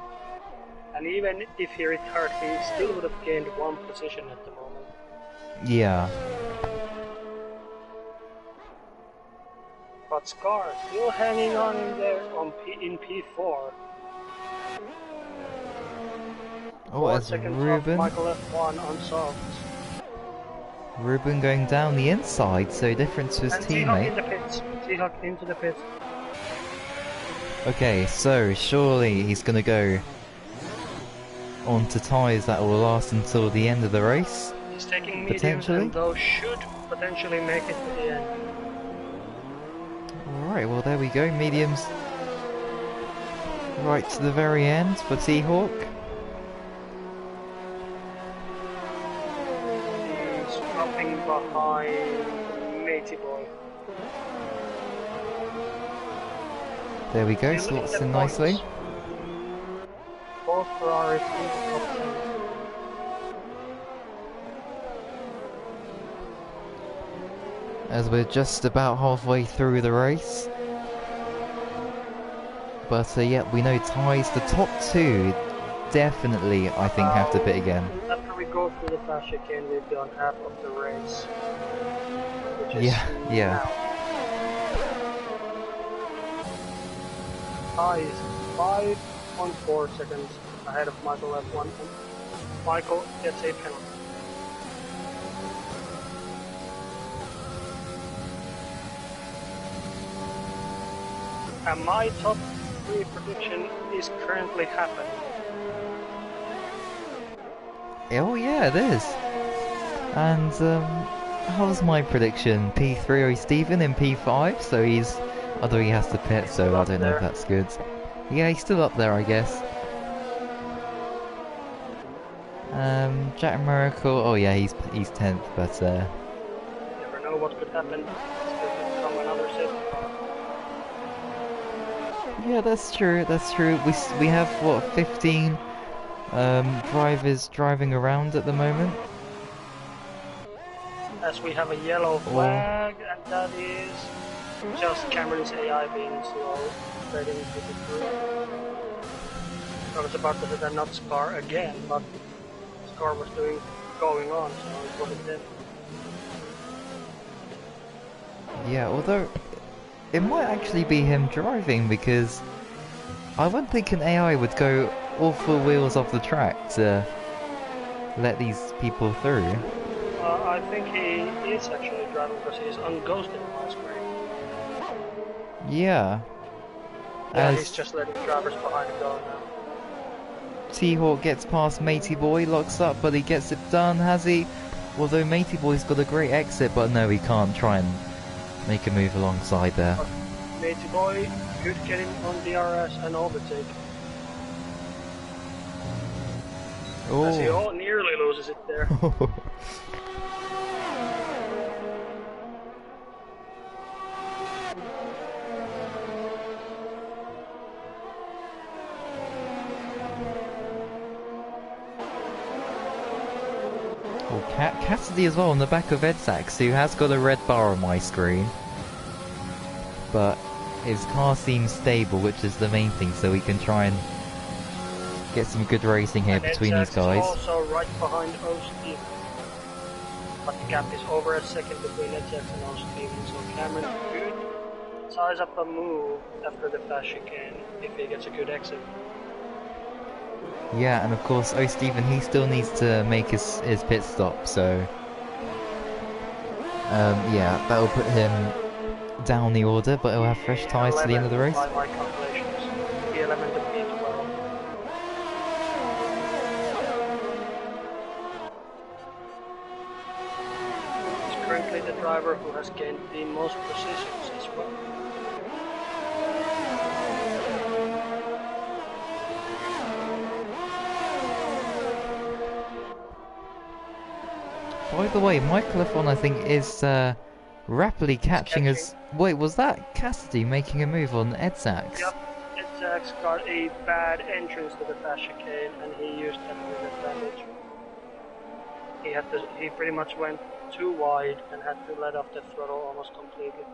and even if he retired, he still would have gained 1 position at the moment. Yeah. But Scar still hanging on in there in P4. Oh, as Ruben. Michael F1 on softs. Ruben going down the inside, so different to his teammate. Seahawk into the pits. Okay, so surely he's gonna go onto tyres that will last until the end of the race. He's taking mediums and those should potentially make it to the end. Alright, well there we go, mediums right to the very end for T-Hawk. He's dropping behind Matey Boy. There we go, Still slots the in nicely. points. Both Ferraris in the top 10. As we're just about halfway through the race. But yeah, we know ties. The top two definitely, I think, have to pit again. After we go through the fast chicane, we've done half of the race. Which is Yeah. now. Ties 5.4 seconds ahead of Michael F1. Michael gets a penalty. And my top 3 prediction is currently happening. Oh yeah, it is. And how's my prediction? P3 Stephen in P5, so he's, although he has to pit, so I don't know if that's good. Yeah, he's still up there, I guess. Jack Miracle, oh yeah, he's 10th, but Never know what could happen. Still could come another set. yeah, that's true. We have what, 15 drivers driving around at the moment. As we have a yellow flag, and that is just Cameron's AI being slow, spreading to the group. I was about to hit a nuts car again, but this car was going on, so it wasn't dead. Yeah, although it might actually be him driving, because I wouldn't think an AI would go all four wheels off the track to let these people through. I think he is actually driving because he's unghosted my screen. Yeah. Yeah, he's just letting drivers behind go now. T-Hawk gets past Matey Boy, locks up, but he gets it done, has he? Although Matey Boy's got a great exit, but no, he can't try and make a move alongside there. But Matey Boy could get him on DRS and overtake. Oh. As he nearly loses it there. Cassidy as well on the back of Edsax, who has got a red bar on my screen. But his car seems stable, which is the main thing, so we can try and get some good racing here between these guys. Is also right behind O-Steven. But the gap is over a second between Edsax and O-Steven, so Cameron could size up a move after the fast chicane if he gets a good exit. Yeah, and of course, Stephen, he still needs to make his pit stop, so yeah, that'll put him down the order, but he'll have fresh tyres to the end of the race. By my calculations, P11 to P12. He's currently the driver who has gained the most positions as well. By the way, Michael F1, I think, is rapidly catching us. Wait, was that Cassidy making a move on Edsax? Yep, Edsax got a bad entrance to the fast chicane, and he used that to his advantage. He pretty much went too wide and had to let off the throttle almost completely.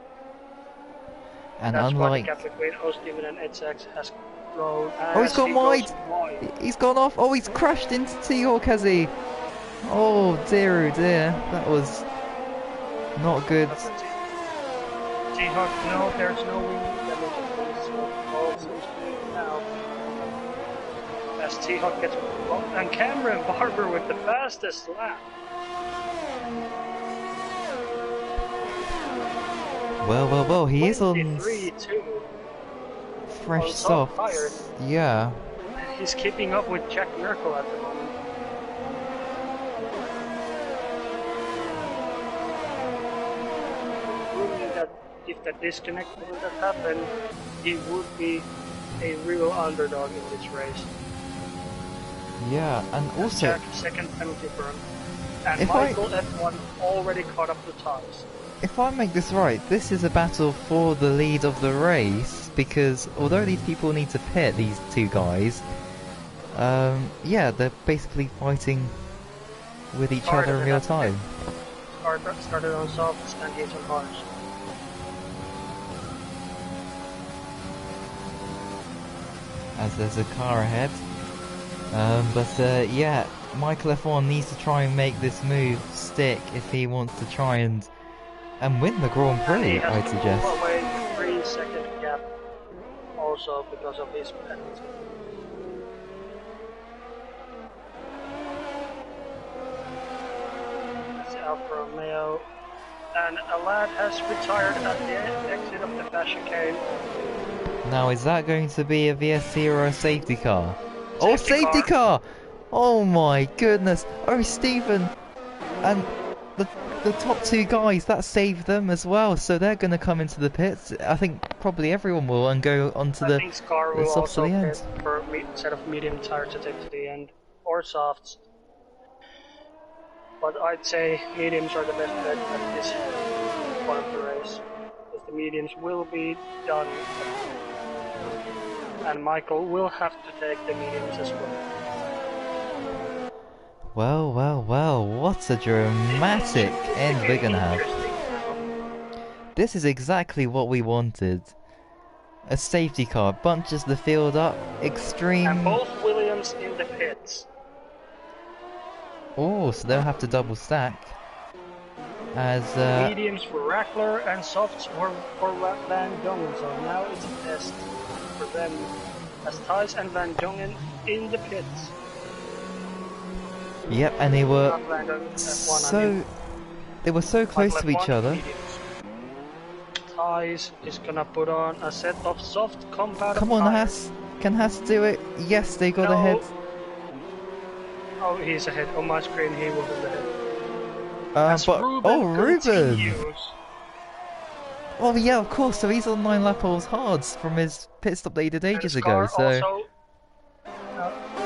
And that's unlike... why the gap between O-Steven and Edsax has grown. Oh, he's gone wide! He's gone off! Oh, he's crashed into T-Hawk, has he? Oh dear, oh dear, that was not good. T-Hawk, no, there's no wing damage at least, so all seems good now. As T-Hawk gets and Cameron Barber with the fastest lap. Well, he is on fresh softs. Yeah. He's keeping up with Jack Merkel at the moment. That if that disconnect would have happened, he would be a real underdog in this race. Yeah, and also... Jack, second penalty burn. And if Michael F1 already caught up to ties. If I make this right, this is a battle for the lead of the race, because although these people need to pit, these two guys, yeah, they're basically fighting with each other in real time. Started on softs and hit on hards. As there's a car ahead. Yeah, Michael F1 needs to try and make this move stick if he wants to try and win the Grand Prix, I'd suggest. Move away 3-second gap also because of his penalty. That's Alfa Romeo. And a lad has retired at the exit of the fashion chicane. Now, is that going to be a VSC or a safety car? Safety car! Oh my goodness! Oh, Stephen! And the top two guys, that saved them as well, so they're going to come into the pits. I think probably everyone will and go onto the softs to the end. For a set of medium tires to take to the end, or softs. But I'd say mediums are the best bet at this part of the race, because the mediums will be done, and Michael will have to take the mediums as well. Well, well, well, what a dramatic end we're gonna have. This is exactly what we wanted. A safety car bunches the field up, extreme... And both Williams in the pits. Oh, so they'll have to double stack. As mediums for Rackler and softs for Van Dongen, so now it's a test for them. As Thijs and Van Dongen in the pits. Yep, and they were they were so close to each other. Thijs is gonna put on a set of soft compound. Come on, Haas! Can Haas do it? Yes, they got ahead. Oh, he's ahead. On my screen, he wasn't ahead. Ruben! Oh yeah, of course. So he's on 9 lap hards from his pit stop that he did ages ago. So also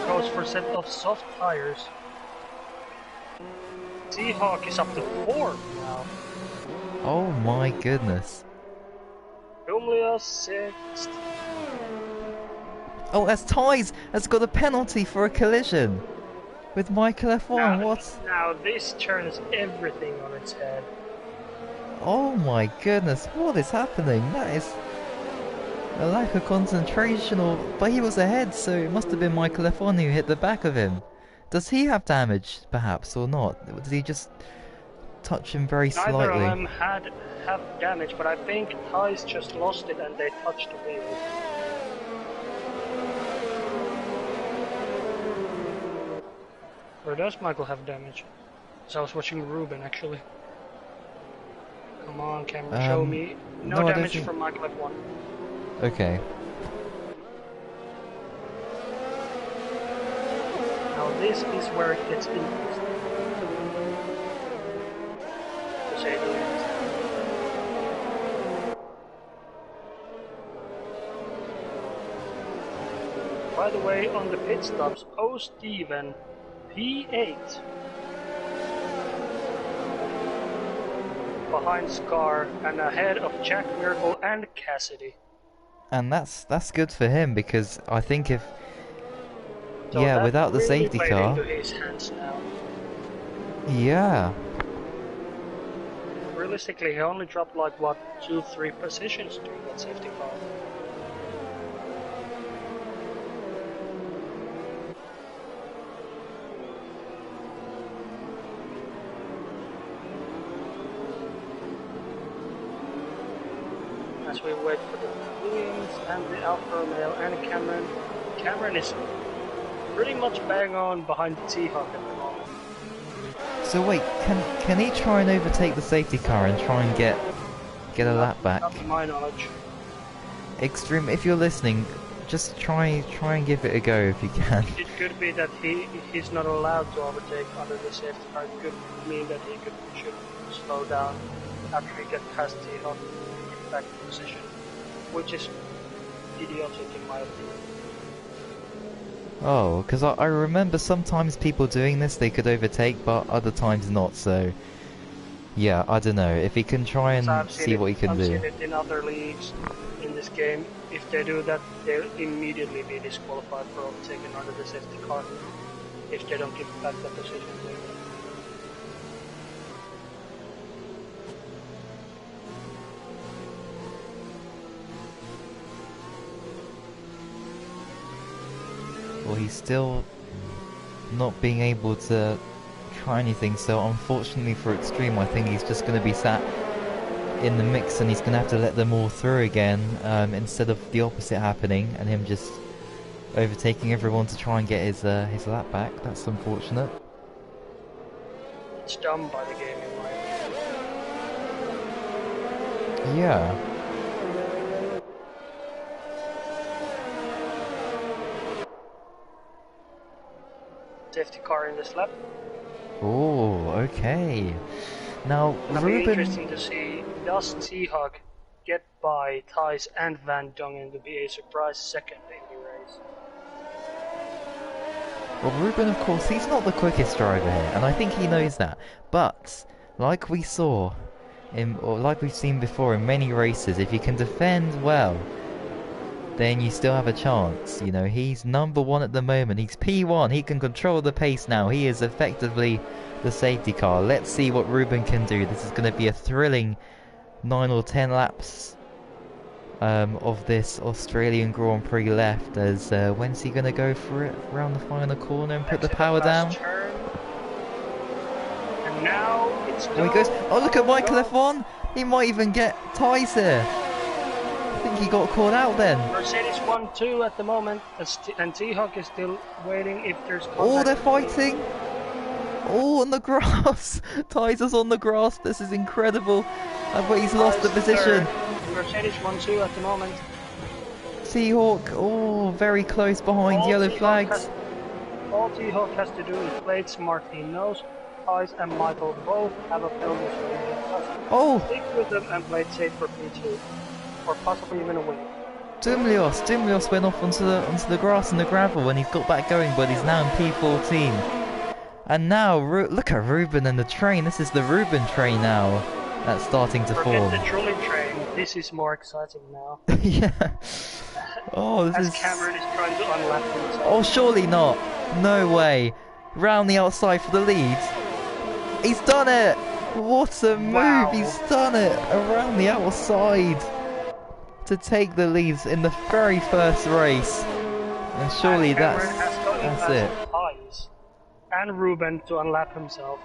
goes for a set of soft tires. Seahawk is up to 4 now. Oh my goodness. Rumlia 6th. Oh, as Thijs has got a penalty for a collision with Michael F1. Now this turns everything on its head. Oh my goodness, what is happening? That is a lack of concentration, but he was ahead, so it must have been Michael F1 who hit the back of him. Does he have damage, perhaps, or not? Did he just touch him very slightly? Neither of them have damage, but I think Thijs just lost it and they touched the wheel. Or does Michael have damage? Because I was watching Ruben, actually. Come on, camera, show me. No damage from Michael F1. Okay. Now this is where it gets interesting. To say the least. By the way, on the pit stops, Steven, P8. Behind Scar and ahead of Jack Miracle and Cassidy. And that's good for him, because I think if without the safety car, into his hands now. Yeah. Realistically, he only dropped like what 2-3 positions during that safety car. As we wait for the Williams and the Alfa Romeo and Cameron. Cameron is pretty much bang on behind the Seahawk at the moment. So wait, can he try and overtake the safety car and try and get a lap back? Not to my knowledge. Extreme, if you're listening, just try and give it a go if you can. It could be that he's not allowed to overtake under the safety car. It could mean that he should slow down after he gets past Seahawk. Back to position, which is idiotic in my opinion. Oh, because I remember sometimes people doing this, they could overtake, but other times not, so... Yeah, I don't know. If he can try and see what he can do. I've seen it in other leagues in this game. If they do that, they'll immediately be disqualified for overtaking under the safety car. If they don't give back the position. Well, he's still not being able to try anything, so unfortunately for Extreme, I think he's just going to be sat in the mix and he's going to have to let them all through again, instead of the opposite happening and him just overtaking everyone to try and get his lap back. That's unfortunate. It's done by the game in my opinion. Yeah. Safety car in this lap. Oh, okay. Now, It'll Ruben... be interesting to see, does T-Hawk get by Thijs and Van Dongen to be a surprise second in the race? Well, Ruben, of course, he's not the quickest driver here, and I think he knows that. But, like we saw, or like we've seen before in many races, if you can defend well, then you still have a chance. You know, he's number one at the moment. He's P1. He can control the pace now. He is effectively the safety car. Let's see what Ruben can do. This is going to be a thrilling 9 or 10 laps of this Australian Grand Prix left. As when's he going to go for it around the final corner and put the power down? Turn. And now it's Oh, he goes. Oh, look at Michael F1. He might even get Thijs here. I think he got caught out then. Mercedes 1-2 at the moment, and T-Hawk is still waiting if there's contact. Oh, they're fighting. Oh, on the grass. Thijs is on the grass. This is incredible. But he's lost the position. Mercedes 1-2 at the moment. T-Hawk, oh, very close behind. Yellow flags. All T-Hawk has to do is play it smart. He knows Thijs and Michael both have a penalty, so he Oh! stick with them and play it safe for P2. Or possibly even a win. Dumlios went off onto the grass and the gravel when he's got back going, but he's now in P14. And now, look at Ruben and the train. This is the Ruben train now. That's starting to form. Forget the trolley train. This is more exciting now. Yeah. Oh, this As is... Cameron is trying to unlap himself. Oh, surely not. No way. Round the outside for the lead. He's done it. What a move. Wow. He's done it. Around the outside. To take the leads in the very first race. And surely that's it. Thijs and Ruben to unlap himself.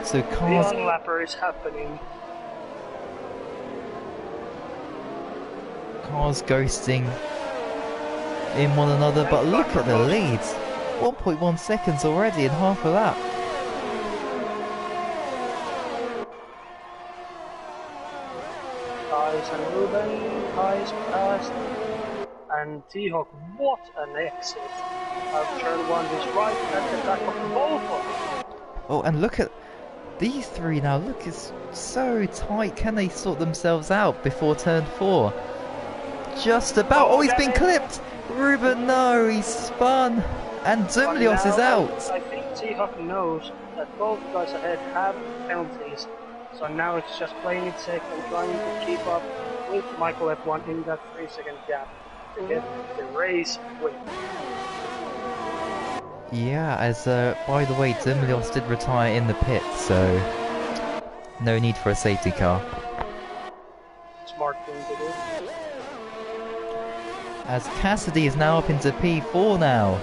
So The cars... unlapper is happening. Cars ghosting in one another, but look at the leads. 1.1 seconds already in half a lap. Thijs and Ruben, Thijs passed, and T-Hawk, what an exit. Turn 1 is right at the back of both of them. Oh, and look at these three now. Look, it's so tight. Can they sort themselves out before turn 4? Just about. Oh, he's been clipped. Ruben, no, he's spun. And Dumlios is out. I think T-Hawk knows that both guys ahead have penalties. So now it's just playing it safe and trying to keep up with Michael F1 in that 3-second gap to get the race win. Yeah, as by the way, Dumlios did retire in the pit, so no need for a safety car. Smart thing to do. As Cassidy is now up into P4 now.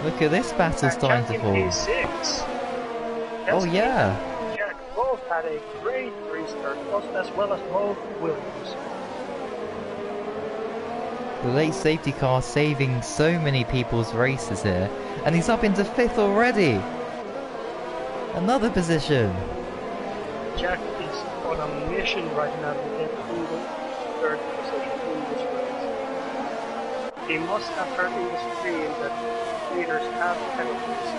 Look at this battle starting to fall. P6. Oh yeah. Jack both had a great restart, as well as both Williams. The late safety car saving so many people's races here. And he's up into 5th already. Another position. Jack is on a mission right now to get to the 3rd position in this race. He must have heard in the stream that leaders have penalties,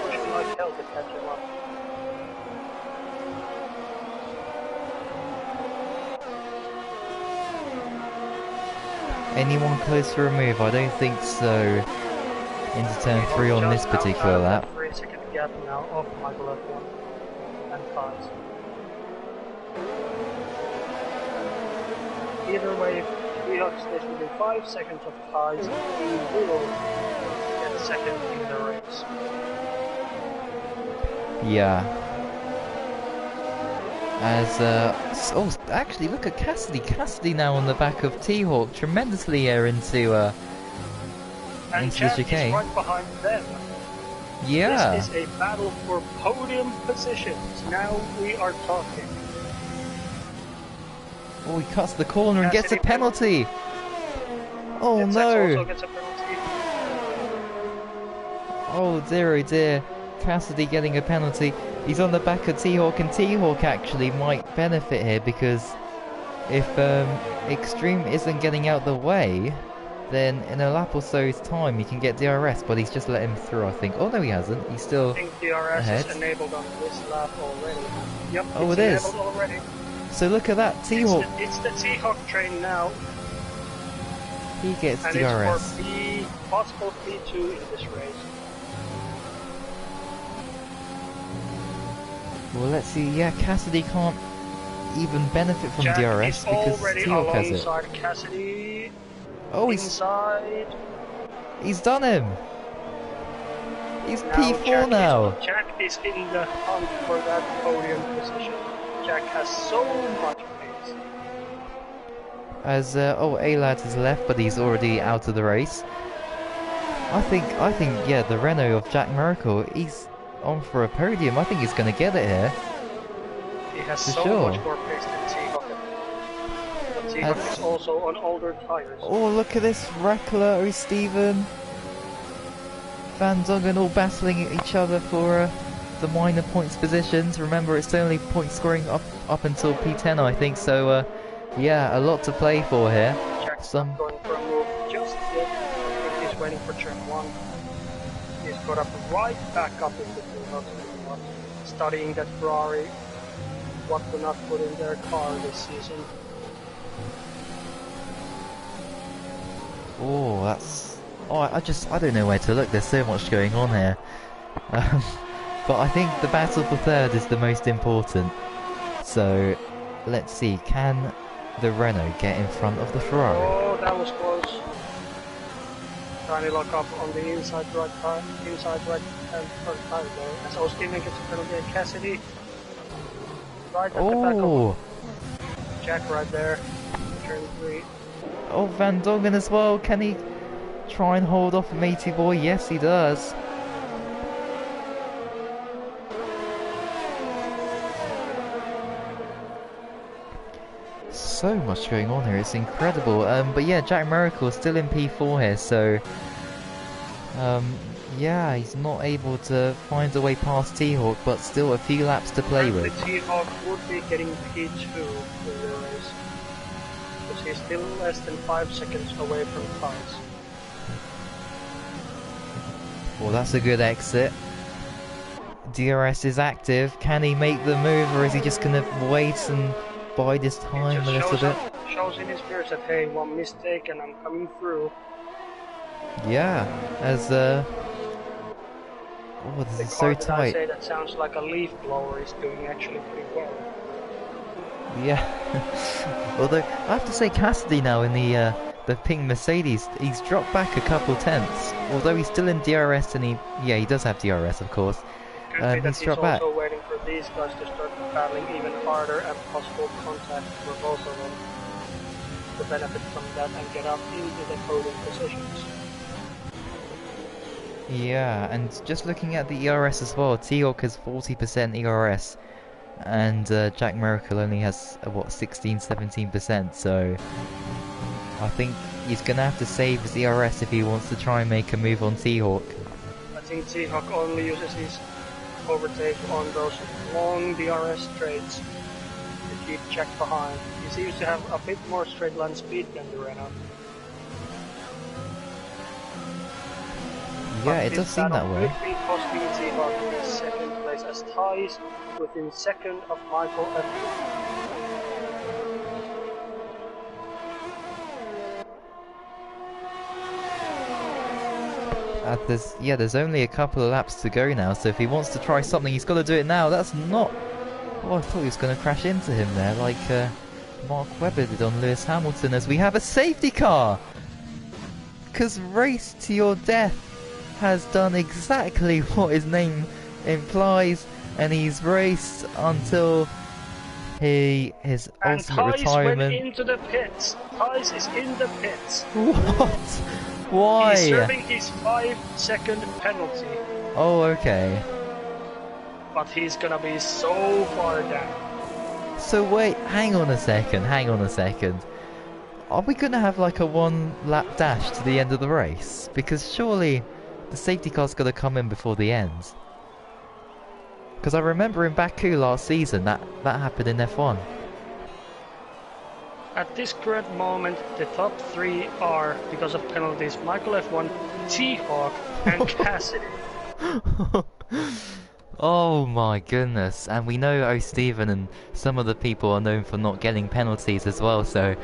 which might help to catch him up. Anyone close for a move? I don't think so. Into turn 3 on this particular lap. 3-second gap now off Michael F1 and Price. Either way, if Seahawk stays within 5 seconds of ties, he will get second in the race. Yeah. As, oh, actually, look at Cassidy. Cassidy now on the back of T-Hawk, tremendously here into the chicane. Is right behind them. Yeah. This is a battle for podium positions. Now we are talking. Oh, he cuts the corner and gets a penalty. Oh Jetsex no. also gets a penalty. Oh dear, oh dear. Cassidy getting a penalty. He's on the back of T-Hawk, and T-Hawk actually might benefit here because if Extreme isn't getting out the way, then in a lap or so's time he can get DRS, but he's just let him through, I think. Oh no, he hasn't. He's still I think DRS ahead. is enabled on this lap already. Yep, oh, it's enabled already. So look at that, T-Hawk. It's the T-Hawk train now. He gets and DRS. It's for possible P2 in this race. Well, let's see. Yeah, Cassidy can't even benefit from Jack DRS is because already T-Hawk has it. alongside Cassidy. Oh, inside. He's done him. He's now P4 now. Jack is in the hunt for that podium position. Jack has so much pace. As oh, A-Lad has left, but he's already out of the race. I think, yeah, the Renault of Jack Miracle, he's on for a podium. I think he's going to get it here. He has for so sure. much more pace than T-Hawk. But T-Hawk is also on older tires. Oh, look at this. Reckler, O'Steven, Van Dongen all battling each other for the minor points positions. Remember, it's only point scoring up until P10, I think. So, yeah, a lot to play for here. Jack's not going for a move just yet. He's waiting for turn 1. He's got up right back up into the studying that Ferrari, what to not put in their car this season. Oh, that's... Oh, I don't know where to look. There's so much going on here. But I think the battle for third is the most important. So, let's see. Can the Renault get in front of the Ferrari? Oh, that was close. Trying to lock up on the inside right hand front tire there. As O'Steven gets a penalty at Cassidy. Right at the back of Jack right there. Turn 3. Oh, Van Dongen as well. Can he try and hold off Matey Boy? Yes, he does. So much going on here. It's incredible. But yeah, Jack Miracle is still in P4 here, so yeah, he's not able to find a way past T-Hawk, but still a few laps to play with. T-Hawk would be getting P2 in the race, because he's still less than 5 seconds away from ties. Well, that's a good exit. DRS is active. Can he make the move, or is he just gonna wait and bide his time a little bit? Shows in his ears that, hey, one mistake and I'm coming through. Yeah, as oh, this is so tight. I say that sounds like a leaf blower is doing actually pretty well. Yeah. Although I have to say, Cassidy now in the pink Mercedes, he's dropped back a couple tenths. Although he's still in DRS, and he does have DRS, of course. Could be that he's dropped back. also waiting for these guys to start battling even harder and possible contact for both of them to benefit from that and get up into the podium positions. Yeah, and just looking at the ERS as well, T-Hawk has 40% ERS, and Jack Miracle only has, what, 16-17%, so I think he's going to have to save his ERS if he wants to try and make a move on T-Hawk. I think T-Hawk only uses his overtake on those long DRS straights to keep Jack behind. He seems to have a bit more straight line speed than the Renault. Yeah, it does seem that way. Could be costing T-Hawk in second place as ties within second of Michael F. there's only a couple of laps to go now, so if he wants to try something, he's got to do it now. That's not... Oh, I thought he was going to crash into him there, like Mark Webber did on Lewis Hamilton, as we have a safety car! Because Race to Your Death has done exactly what his name implies, and he's raced until his ultimate retirement. And went into the pits. Tice is in the pits. What? Why? He's serving his 5-second penalty. Oh, okay. But he's gonna be so far down. So wait, hang on a second. Are we gonna have like a 1-lap dash to the end of the race? Because surely the safety car's gotta come in before the end. Because I remember in Baku last season that happened in F1. At this current moment, the top 3 are, because of penalties, Michael F1, T-Hawk, and Cassidy. Oh my goodness, and we know O'Stephen and some of the people are known for not getting penalties as well, so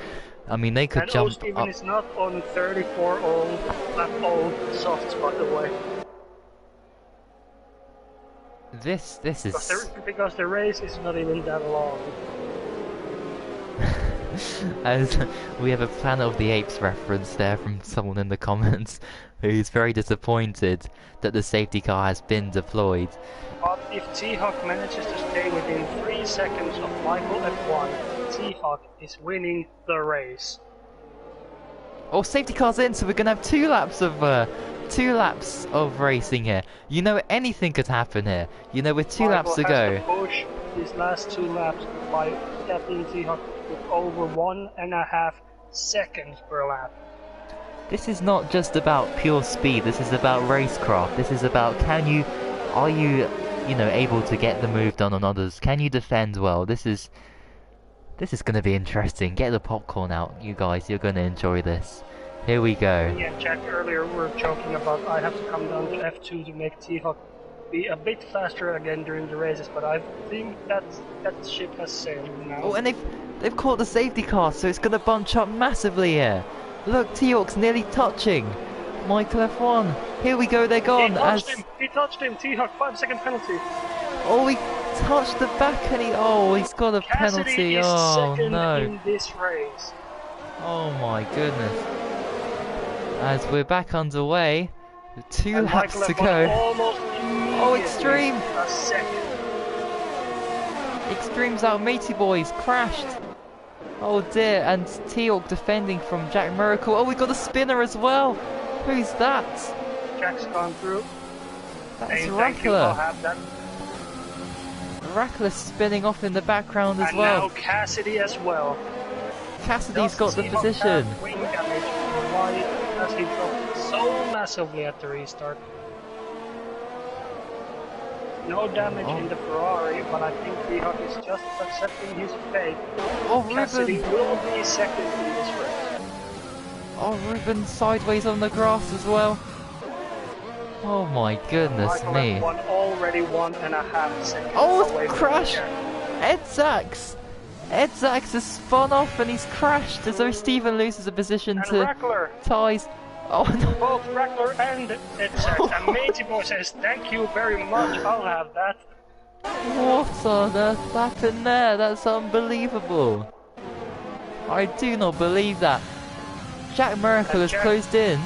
I mean they could jump up. O'Stephen is not on 34 old softs, by the way. This is... Because the race is not even that long. As we have a Planet of the Apes reference there from someone in the comments who's very disappointed that the safety car has been deployed. But if T-Hawk manages to stay within 3 seconds of Michael F1, T-Hawk is winning the race. Oh, safety car's in, so we're gonna have 2 laps of racing here. You know, anything could happen here. You know, with 2 laps to go. Michael has to push his last 2 laps by Captain T-Hawk with over 1.5 seconds per lap. This is not just about pure speed. This is about racecraft. This is about are you able to get the move done on others? Can you defend well? This is going to be interesting. Get the popcorn out, you guys. You're going to enjoy this. Here we go. Yeah, Jack, earlier we were joking about I have to come down to F2 to make T-Hawk be a bit faster again during the races, but I think that ship has sailed now. Oh, and they've caught the safety car, so it's going to bunch up massively here. Look, T-Hawk's nearly touching Michael F1. Here we go, they're gone. He touched him. T-Hawk, 5-second penalty. Oh, he touched the back and he's got a Cassidy penalty. Is oh second no. in this race. Oh my goodness. As we're back underway, 2 laps to go. Oh, Extreme! A second. Extreme's out, matey boys, crashed. Oh dear, and T-Hawk defending from Jack Miracle. Oh, we got a spinner as well. Who's that? Jack's gone through. That's Rackler. Rackler spinning off in the background as well. And now Cassidy as well. Cassidy's got the position. Wing damage. Why has he dropped so massively at the restart? No damage in the Ferrari, but I think T-Hawk is just accepting his fate. Oh, Cassidy Ruben! will be second in this race. Oh, Ruben sideways on the grass as well. Oh my goodness me. Michael F1 already 1.5 seconds Oh, away crash! from Ed Sachs! Ed Sachs has spun off and he's crashed as though Stephen loses a position to Rackler. ties. Oh no! Both Rackler and Ed Sachs. And Matey Boy says, thank you very much, I'll have that. What on earth happened there? That's unbelievable. I do not believe that. Jack Miracle has closed in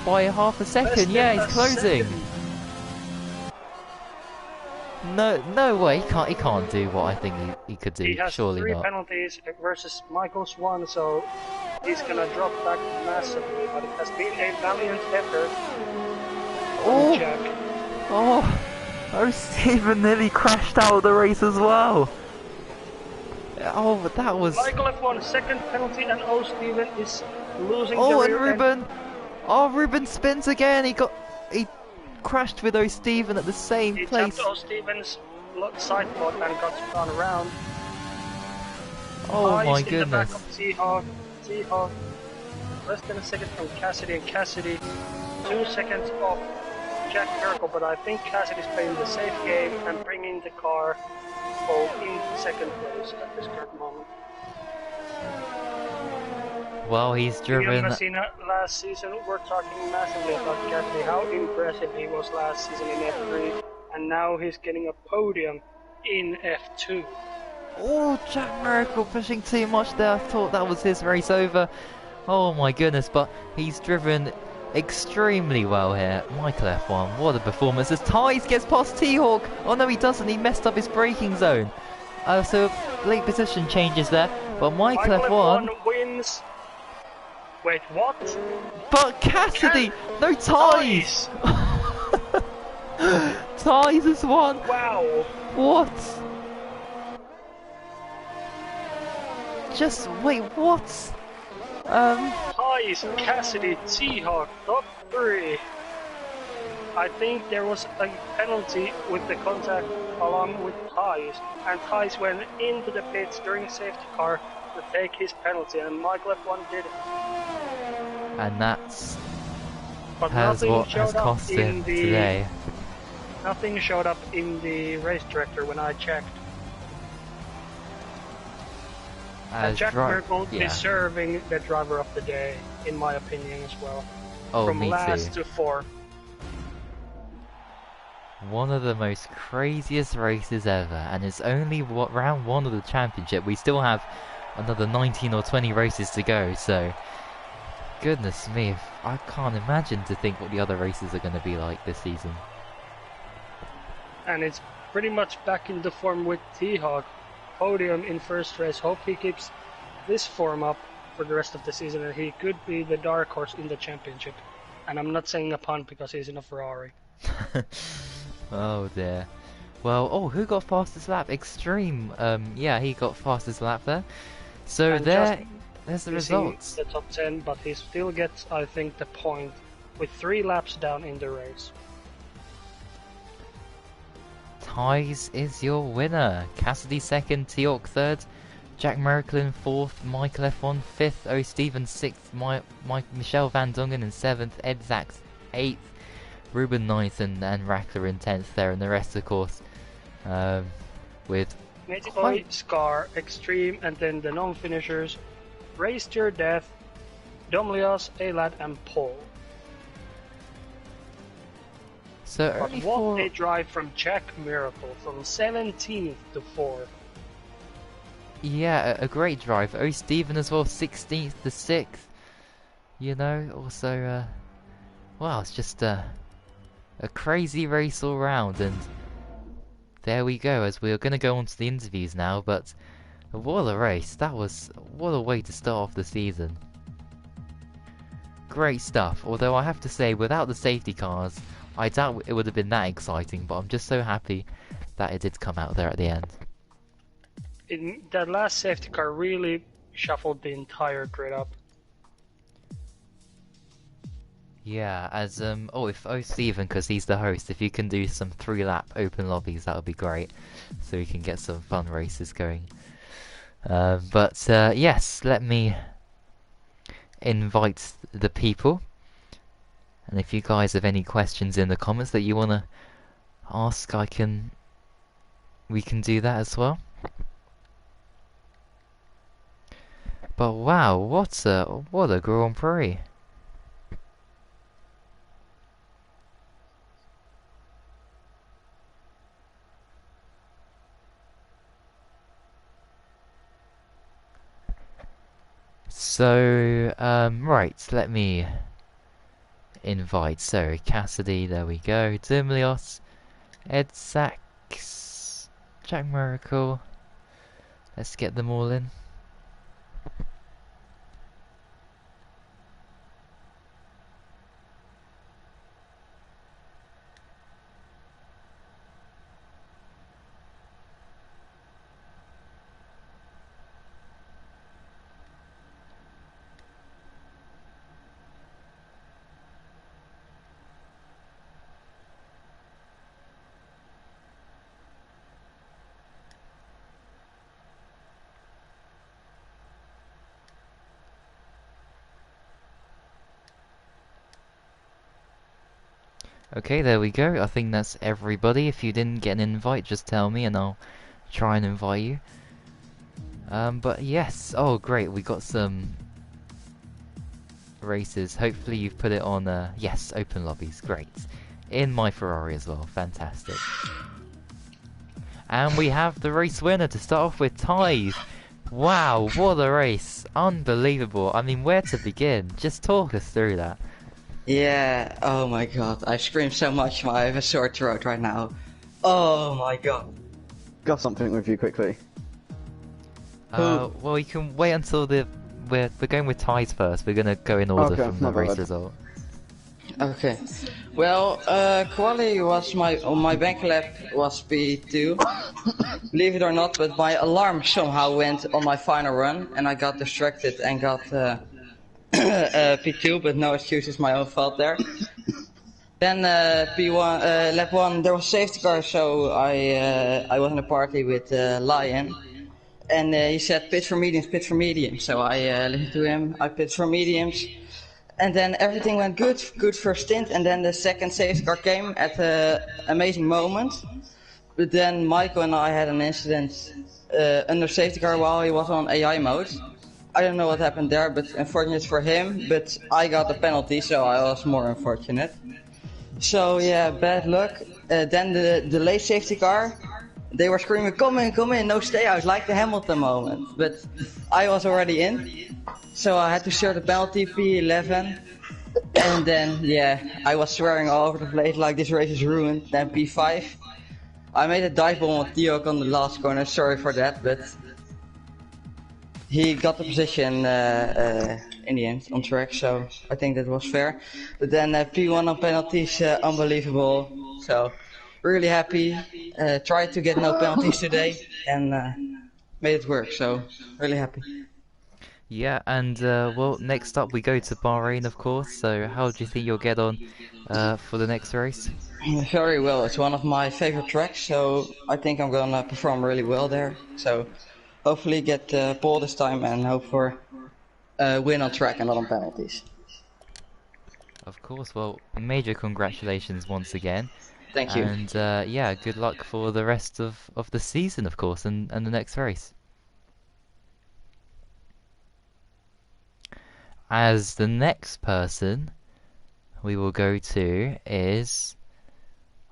by half a second. Yeah, he's closing. No way. He can't do what I think he could do. He has Surely 3 not. penalties versus Michael's 1, so he's gonna drop back massively. But it has been a valiant effort. Oh, Jack. oh, Stephen nearly crashed out of the race as well. Oh, but that was. Michael F1 second penalty, and O'Stephen is losing the Oh, and rear Ruben. end. Oh, Ruben spins again. He crashed with O'Stephen at the same He place. tapped O'Stephen's side pod and got spun around. Oh my In the back goodness. of T-Hawk, less than a second from Cassidy, and Cassidy 2 seconds off Jack Miracle, but I think Cassidy's playing the safe game and bringing the car home in second place at this current moment. Well, he's Liam driven. Messina last season, we're talking massively about Gasly, how impressive he was last season in F3, and now he's getting a podium in F2. Oh, Jack Miracle pushing too much there. I thought that was his race over. Oh my goodness, but he's driven extremely well here. Michael F1, what a performance. As Tyes gets past T-Hawk. Oh no, he doesn't. He messed up his braking zone. So late position changes there. But Michael F1 wins. Wait, what? But Cassidy! No ties! Ties has won! Wow! What? Just wait, what? Ties, Cassidy, T-Hawk, top 3. I think there was a penalty with the contact along with Ties, and Ties went into the pits during safety car to take his penalty, and Michael F1 did it. And that's what has cost him today. Nothing showed up in the race director when I checked. And Jack Miracle deserving the driver of the day, in my opinion as well. Oh, from me last too. to 4. One of the most craziest races ever, and it's only round 1 of the championship. We still have another 19 or 20 races to go, so goodness me, I can't imagine to think what the other races are going to be like this season. And it's pretty much back into form with T-Hawk. Podium in first race. Hope he keeps this form up for the rest of the season, and he could be the dark horse in the championship. And I'm not saying a pun because he's in a Ferrari. Oh dear. Well, oh, who got fastest lap? Extreme. Yeah, he got fastest lap there. So and there's the results. The top 10, but he still gets, I think, the point with 3 laps down in the race. Ties is your winner. Cassidy second, T-Hawk third, Jack Merklin fourth, Michael F1 fifth, O. Stevens sixth, Michelle Van Dongen in seventh, Ed Zaks eighth, Ruben ninth, and Rackler in 10th there, and the rest, of course, with Boy, Scar, Extreme, and then the non-finishers, Race to Your Death, Domlios, Elad, and Paul. So but only what a drive from Jack Miracle, from 17th to 4th. Yeah, a great drive. O. Steven as well, 16th to 6th. You know, also, wow, it's just a crazy race all round, and there we go, as we are going to go on to the interviews now, but what a race. What a way to start off the season. Great stuff, although I have to say, without the safety cars, I doubt it would have been that exciting, but I'm just so happy that it did come out there at the end. That last safety car really shuffled the entire grid up. Yeah, as if Steven, because he's the host, if you can do some 3-lap open lobbies, that would be great, so we can get some fun races going. Yes, let me invite the people, and if you guys have any questions in the comments that you want to ask, we can do that as well. But wow, what a Grand Prix! So, right, let me invite. So, Cassidy, there we go. Dimlios, Ed Sachs, Jack Miracle. Let's get them all in. Okay, there we go. I think that's everybody. If you didn't get an invite, just tell me and I'll try and invite you. But yes, oh great, we got some races. Hopefully you've put it on, yes, open lobbies, great. In my Ferrari as well, fantastic. And we have the race winner to start off with, Ties. Wow, what a race, unbelievable. I mean, where to begin? Just talk us through that. Yeah, oh my god, I scream so much, I have a sore throat right now. Oh my god. Got something with you quickly. Well, you can wait until we're going with Ties first. We're gonna go in order from the race result. Okay. Well, quali was my bank lap was P2. Believe it or not, but my alarm somehow went on my final run, and I got distracted and got P2. But no excuses, my own fault there. Then P1, lap 1, there was safety car, so I was in a party with Lion, and he said pit for mediums. So I listened to him. I pit for mediums. And then everything went good first stint, and then the second safety car came at an amazing moment. But then Michael and I had an incident under safety car while he was on AI mode. I don't know what happened there, but unfortunate for him, but I got a penalty, so I was more unfortunate. So yeah, bad luck. Then the late safety car, they were screaming, come in, no stay out, like the Hamilton moment. But I was already in. So I had to share the penalty, P11, and then, yeah, I was swearing all over the place like this race is ruined. Then P5, I made a dive bomb on Theo on the last corner, sorry for that, but he got the position in the end on track, so I think that was fair. But then P1 on penalties, unbelievable, so really happy. Tried to get no penalties today and made it work, so really happy. Yeah, and well, next up we go to Bahrain, of course. So, how do you think you'll get on for the next race? Very well. It's one of my favorite tracks, so I think I'm gonna perform really well there. So, hopefully get pole this time and hope for win on track and not on penalties. Of course. Well, major congratulations once again. Thank you. And yeah, good luck for the rest of the season, of course, and the next race. As the next person we will go to is,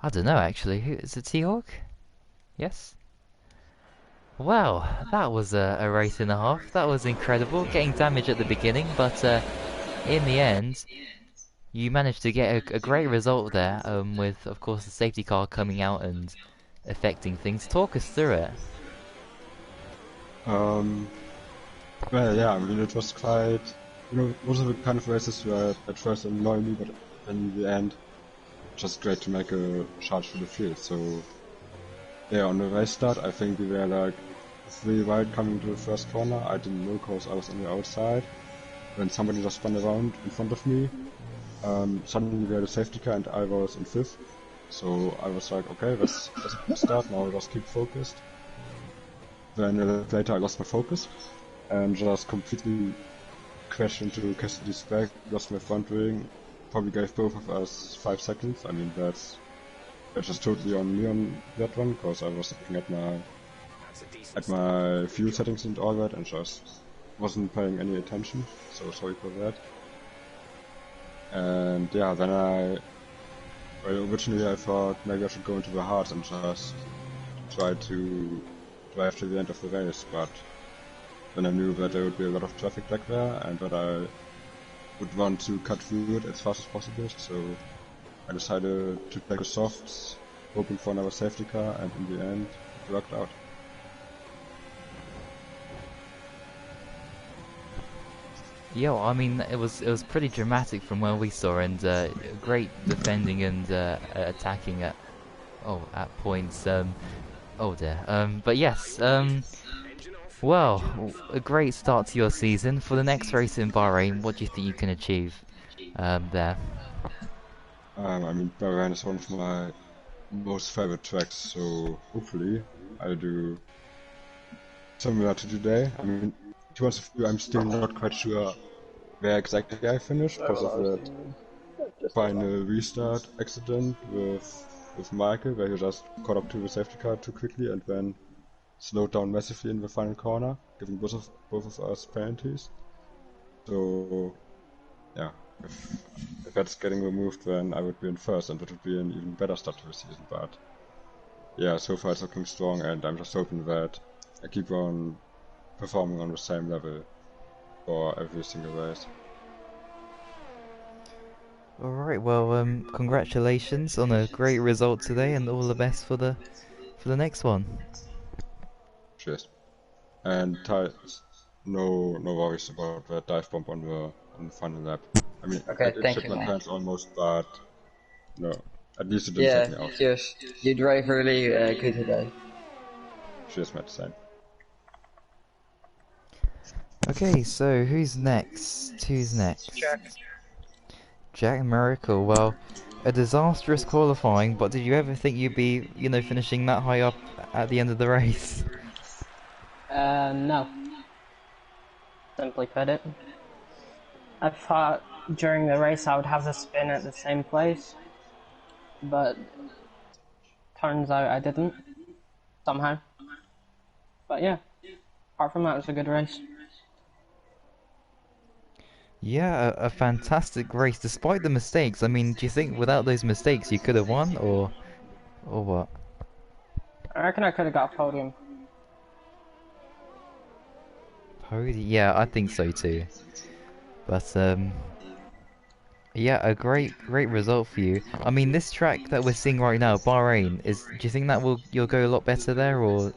I don't know actually, who is it? T-Hawk? Yes? Well, that was a race and a half. That was incredible, getting damage at the beginning, but in the end you managed to get a great result there, with of course the safety car coming out and affecting things. Talk us through it. Well, yeah, I mean, it was quite, most of the kind of races were at first annoy me, but in the end, just great to make a charge for the field. So, yeah, on the race start, I think we were like 3 wide coming to the first corner. I didn't know because I was on the outside. When somebody just spun around in front of me, suddenly we had a safety car and I was in 5th. So I was like, okay, that's a good start, now I'll just keep focused. Then a little later I lost my focus and just completely crashed into Cassidy's back, lost my front wing, probably gave both of us 5 seconds. I mean, that's just totally on me on that one, because I was looking at my fuel settings and all that and just wasn't paying any attention, so sorry for that. And yeah, then originally I thought maybe I should go into the hards and just try to drive to the end of the race, but then I knew that there would be a lot of traffic back there and that I would want to cut through it as fast as possible, so I decided to take the softs, hoping for another safety car, and in the end it worked out. Yeah, I mean, it was pretty dramatic from where we saw, and great defending and attacking at points. Oh dear. But yes. Well, a great start to your season. For the next race in Bahrain, what do you think you can achieve there? I mean, Bahrain is one of my most favorite tracks, so hopefully I do similar to today. I mean, to be honest with you, I'm still not quite sure where exactly I finished because of that final restart accident with Michael, where he just caught up to the safety car too quickly and then slowed down massively in the final corner, giving both of us penalties. So yeah, if that's getting removed, then I would be in first, and that would be an even better start to the season. But yeah, so far it's looking strong, and I'm just hoping that I keep on performing on the same level for every single race. Alright, well, congratulations on a great result today, and all the best for the next one. Cheers. And no worries about the dive bomb on the final lap. I mean, Okay, it thank shit you, my man. pants almost, but no, at least it didn't Yeah, take me out. cheers. You drive really good today. Cheers, Matt. Same. Okay, so who's next? Who's next? Jack. Jack Miracle. Well, a disastrous qualifying, but did you ever think you'd be, finishing that high up at the end of the race? No. Simply put it. I thought during the race I would have the spin at the same place, but turns out I didn't, somehow. But yeah, apart from that, it was a good race. Yeah, a fantastic race despite the mistakes. I mean, do you think without those mistakes you could have won, or what? I reckon I could have got a podium. Yeah, I think so too. But yeah, a great result for you. I mean, this track that we're seeing right now, Bahrain, do you think that you'll go a lot better there, or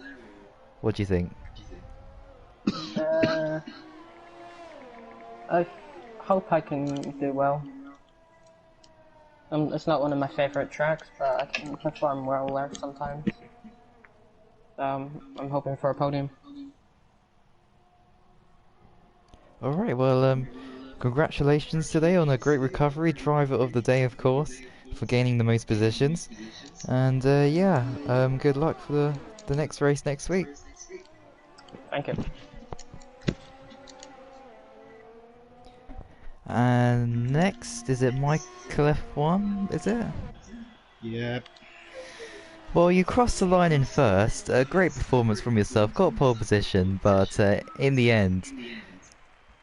what do you think? I hope I can do well. It's not one of my favorite tracks, but I can perform well there sometimes. I'm hoping for a podium. Alright, well, congratulations today on a great recovery, driver of the day, of course, for gaining the most positions. And yeah, good luck for the next race next week. Thank you. And next, is it Michael F1, is it? Yep. Well, you crossed the line in first, a great performance from yourself, got pole position, but in the end,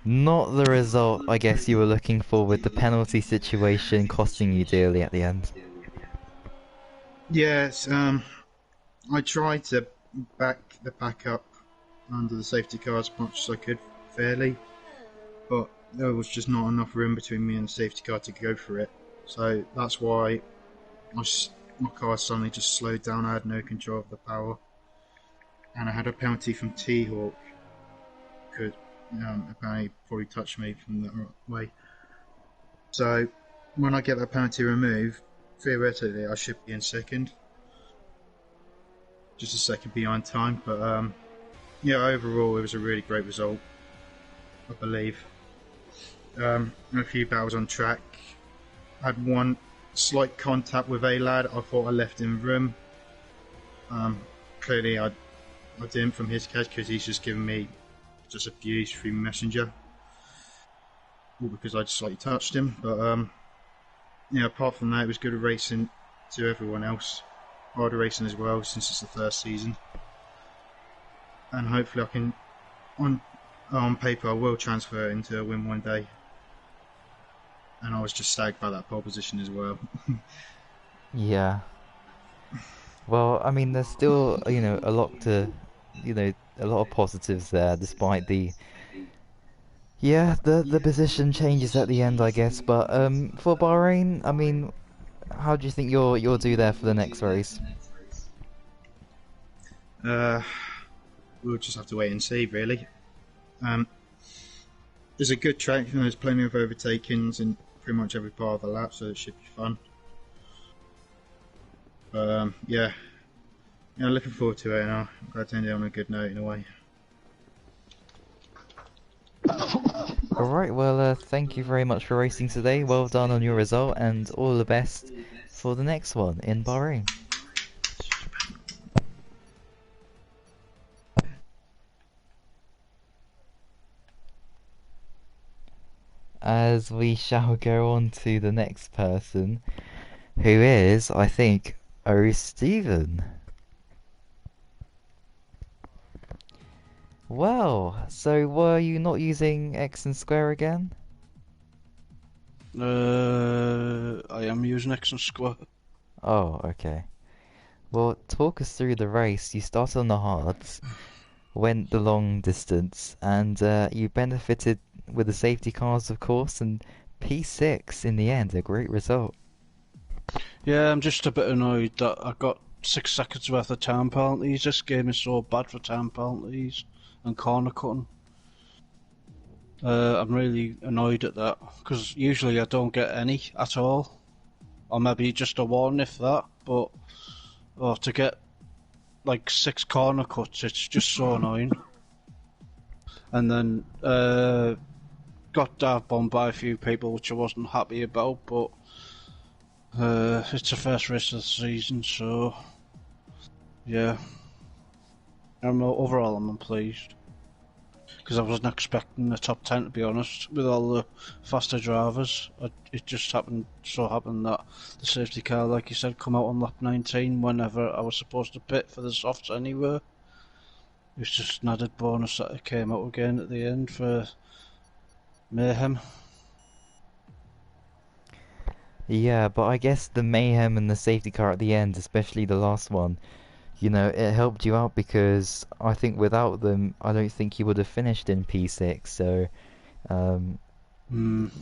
not the result I guess you were looking for, with the penalty situation costing you dearly at the end. Yes, I tried to back the backup under the safety car as much as I could fairly, but there was just not enough room between me and the safety car to go for it. So that's why my car suddenly just slowed down. I had no control of the power, and I had a penalty from T-Hawk. Could apparently probably touch me from that way. So when I get that penalty removed, theoretically I should be in second, just a second behind time. But yeah, overall it was a really great result, I believe. A few battles on track. I had one slight contact with a lad. I thought I left him room. Clearly I didn't from his case, because he's just given me just abuse through Messenger, all because I just slightly touched him. But yeah, apart from that, it was good racing to everyone else. Harder racing as well, since it's the first season. And hopefully I can, on paper, I will transfer into a win one day. And I was just staggered by that pole position as well. Yeah. Well, I mean, there's still, a lot a lot of positives there, despite the position changes at the end, I guess. But for Bahrain, I mean, how do you think you'll do there for the next race? We'll just have to wait and see, really. It's a good track, and there's plenty of overtakings in pretty much every part of the lap, so it should be fun. Yeah, looking forward to it, and I'm glad to end it on a good note in a way. Alright, well, thank you very much for racing today. Well done on your result, and all the best for the next one in Bahrain. As we shall go on to the next person, who is, I think, Stephen. Well, so were you not using X and Square again? I am using X and Square. Oh, okay. Well, talk us through the race. You started on the hards, went the long distance, and you benefited with the safety cars, of course, and P6 in the end, a great result. Yeah, I'm just a bit annoyed that I got 6 seconds worth of time penalties. This game is so bad for time penalties and corner cutting. I'm really annoyed at that, because usually I don't get any at all. Or maybe just a one if that, but to get like 6 corner cuts, it's just so annoying. And then got dive bombed by a few people, which I wasn't happy about, but it's the first race of the season, so yeah. Overall, I'm unpleased, because I wasn't expecting the top 10, to be honest, with all the faster drivers. It just happened that the safety car, like you said, come out on lap 19 whenever I was supposed to pit for the softs anyway. It's just an added bonus that it came out again at the end for mayhem. Yeah, but I guess the mayhem and the safety car at the end, especially the last one, you know, it helped you out because I think without them, I don't think you would have finished in P6. So,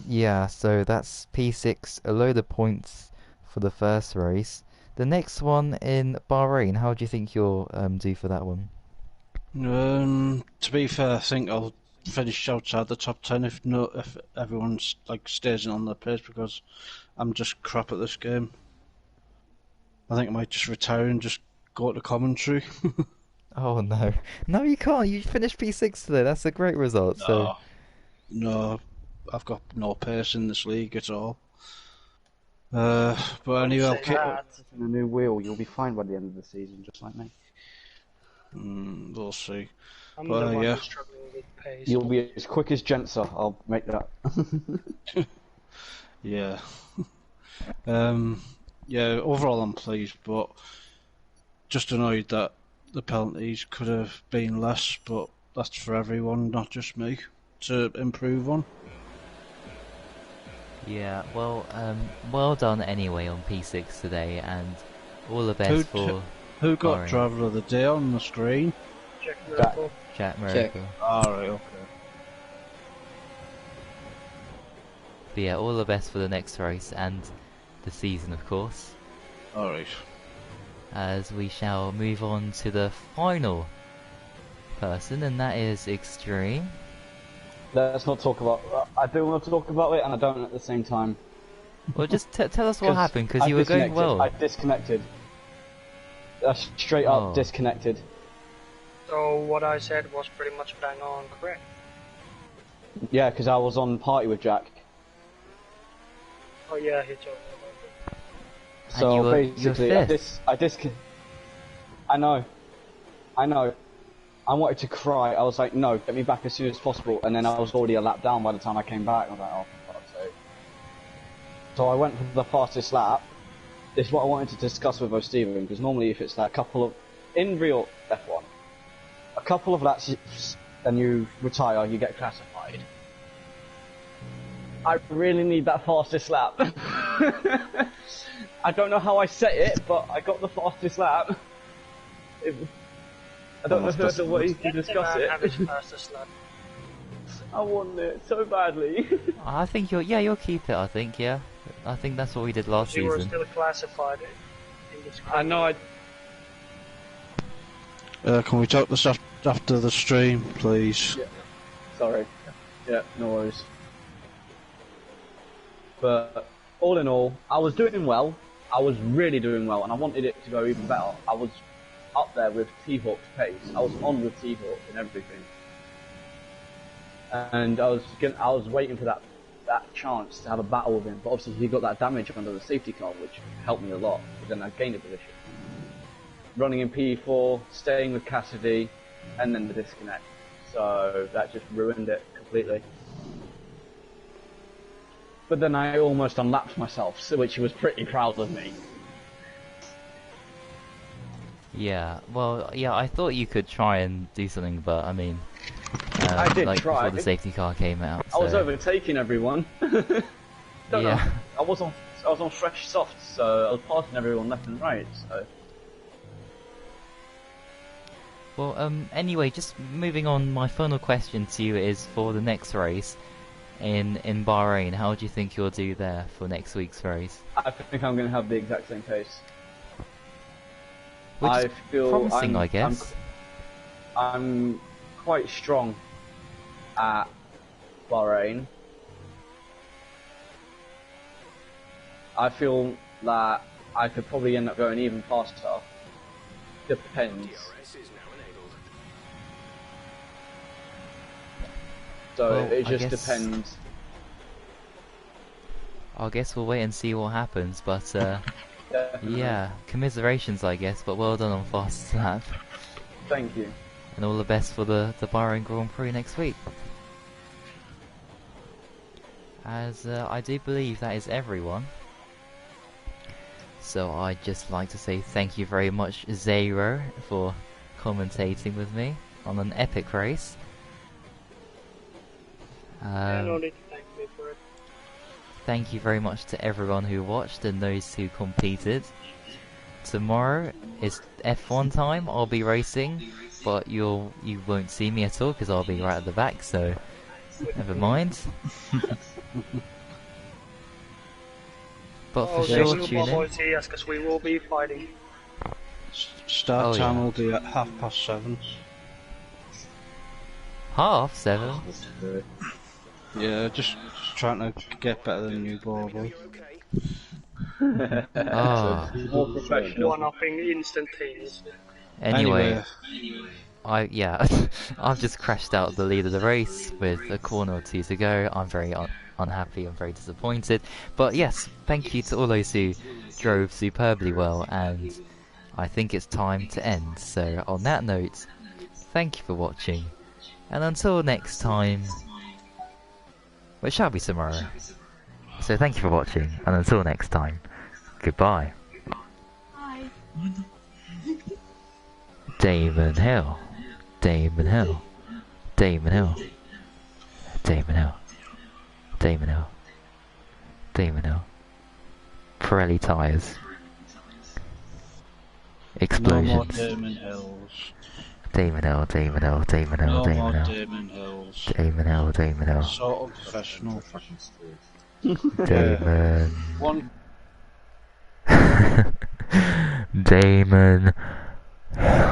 yeah, so that's P6, a load of points for the first race. The next one in Bahrain, how do you think you'll do for that one? To be fair, I think I'll finish outside the top 10 if everyone's like stays in on their pace, because I'm just crap at this game. I think I might just retire and just go to commentary. Oh no. No, you can't. You finished P6 today. That's a great result. So No, I've got no pace in this league at all. But anyway, I'll keep a new wheel. You'll be fine by the end of the season, just like me. We'll see. I'm But, the one yeah. who's struggling with pace. You'll be as quick as Jenser. I'll make that. Yeah. Yeah, overall I'm pleased, but just annoyed that the penalties could have been less, but that's for everyone, not just me, to improve on. Yeah, well, well done anyway on P6 today, and all the best for Who got Bahrain. driver of the day on the screen? Jack Miracle. Jack Miracle. Alright, okay. But yeah, all the best for the next race and the season, of course. Alright. As we shall move on to the final person, and that is Extreme. Let's not talk about. I do want to talk about it, and I don't at the same time. Well, just tell us what happened, because you were going well. I disconnected. Straight up disconnected. So what I said was pretty much bang on correct. Yeah, because I was on party with Jack. Oh yeah, he told me about it. So you were basically, I know. I wanted to cry. I was like, no, get me back as soon as possible. And then I was already a lap down by the time I came back. I was like, oh, for fuck's sake. So I went for the fastest lap. This is what I wanted to discuss with O'Steven, because normally if it's like a couple of, in real F1, a couple of laps and you retire, you get classified. I really need that fastest lap. I don't know how I set it, but I got the fastest lap. I don't know if the way to discuss it. I want it so badly. I think you'll keep it, I think, yeah. I think that's what we did last You were season. still classified in this I know. Can we talk this after the stream, please? Yeah. Sorry. Yeah, no worries. But all in all, I was doing well. I was really doing well, and I wanted it to go even better. I was up there with T-Hawk's pace. I was on with T-Hawk and everything. And I was waiting for that chance to have a battle with him, but obviously he got that damage under the safety car, which helped me a lot, but then I gained a position. Running in P4, staying with Cassidy, and then the disconnect. So that just ruined it completely. But then I almost unlapped myself, which was pretty proud of me. Yeah, well, yeah, I thought you could try and do something, but I mean, I did like try. before the safety car came out. I was so- overtaking everyone. don't Yeah. know. I was on fresh softs, so I was passing everyone left and right. So. Well, anyway, just moving on, my final question to you is for the next race in Bahrain. How do you think you'll do there for next week's race? I think I'm going to have the exact same pace. Which I is feel promising, I guess. I'm quite strong at Bahrain. I feel that I could probably end up going even faster. Depends. So Well, it I just guess- depends. I guess we'll wait and see what happens, but Definitely. yeah, commiserations, I guess, but well done on fastest lap. Thank you. And all the best for the Bahrain Grand Prix next week. As I do believe that is everyone. So I'd just like to say thank you very much, Zero, for commentating with me on an epic race. No need to thank me for it. Thank you very much to everyone who watched and those who competed. Tomorrow is F1 time. I'll be racing, but you won't see me at all because I'll be right at the back. So never mind. But for sure, tune in. Yes, because we will be fighting. Start Oh, time yeah. will be at 7:30. 7:30. Yeah, just trying to get better than you, Bobby. Ah. More professional. One-upping instantaneously. Anyway, I've just crashed out the lead of the race with a corner or two to go. I'm very unhappy. I'm very disappointed. But yes, thank you to all those who drove superbly well, and I think it's time to end. So on that note, thank you for watching, and until next time, which shall be tomorrow. So thank you for watching, and until next time, goodbye. Bye. Damon Hill. Damon Hill. Damon Hill. Damon Hill. Damon Hill. Damon Hill. Pirelli tyres. No more Explosions. Damon Hills. Damon Hill, Damon Hill, Damon Hill, No Damon more Hill. Damon Hills. Damon Hill, Damon Hill. So unprofessional. Damon. One Damon.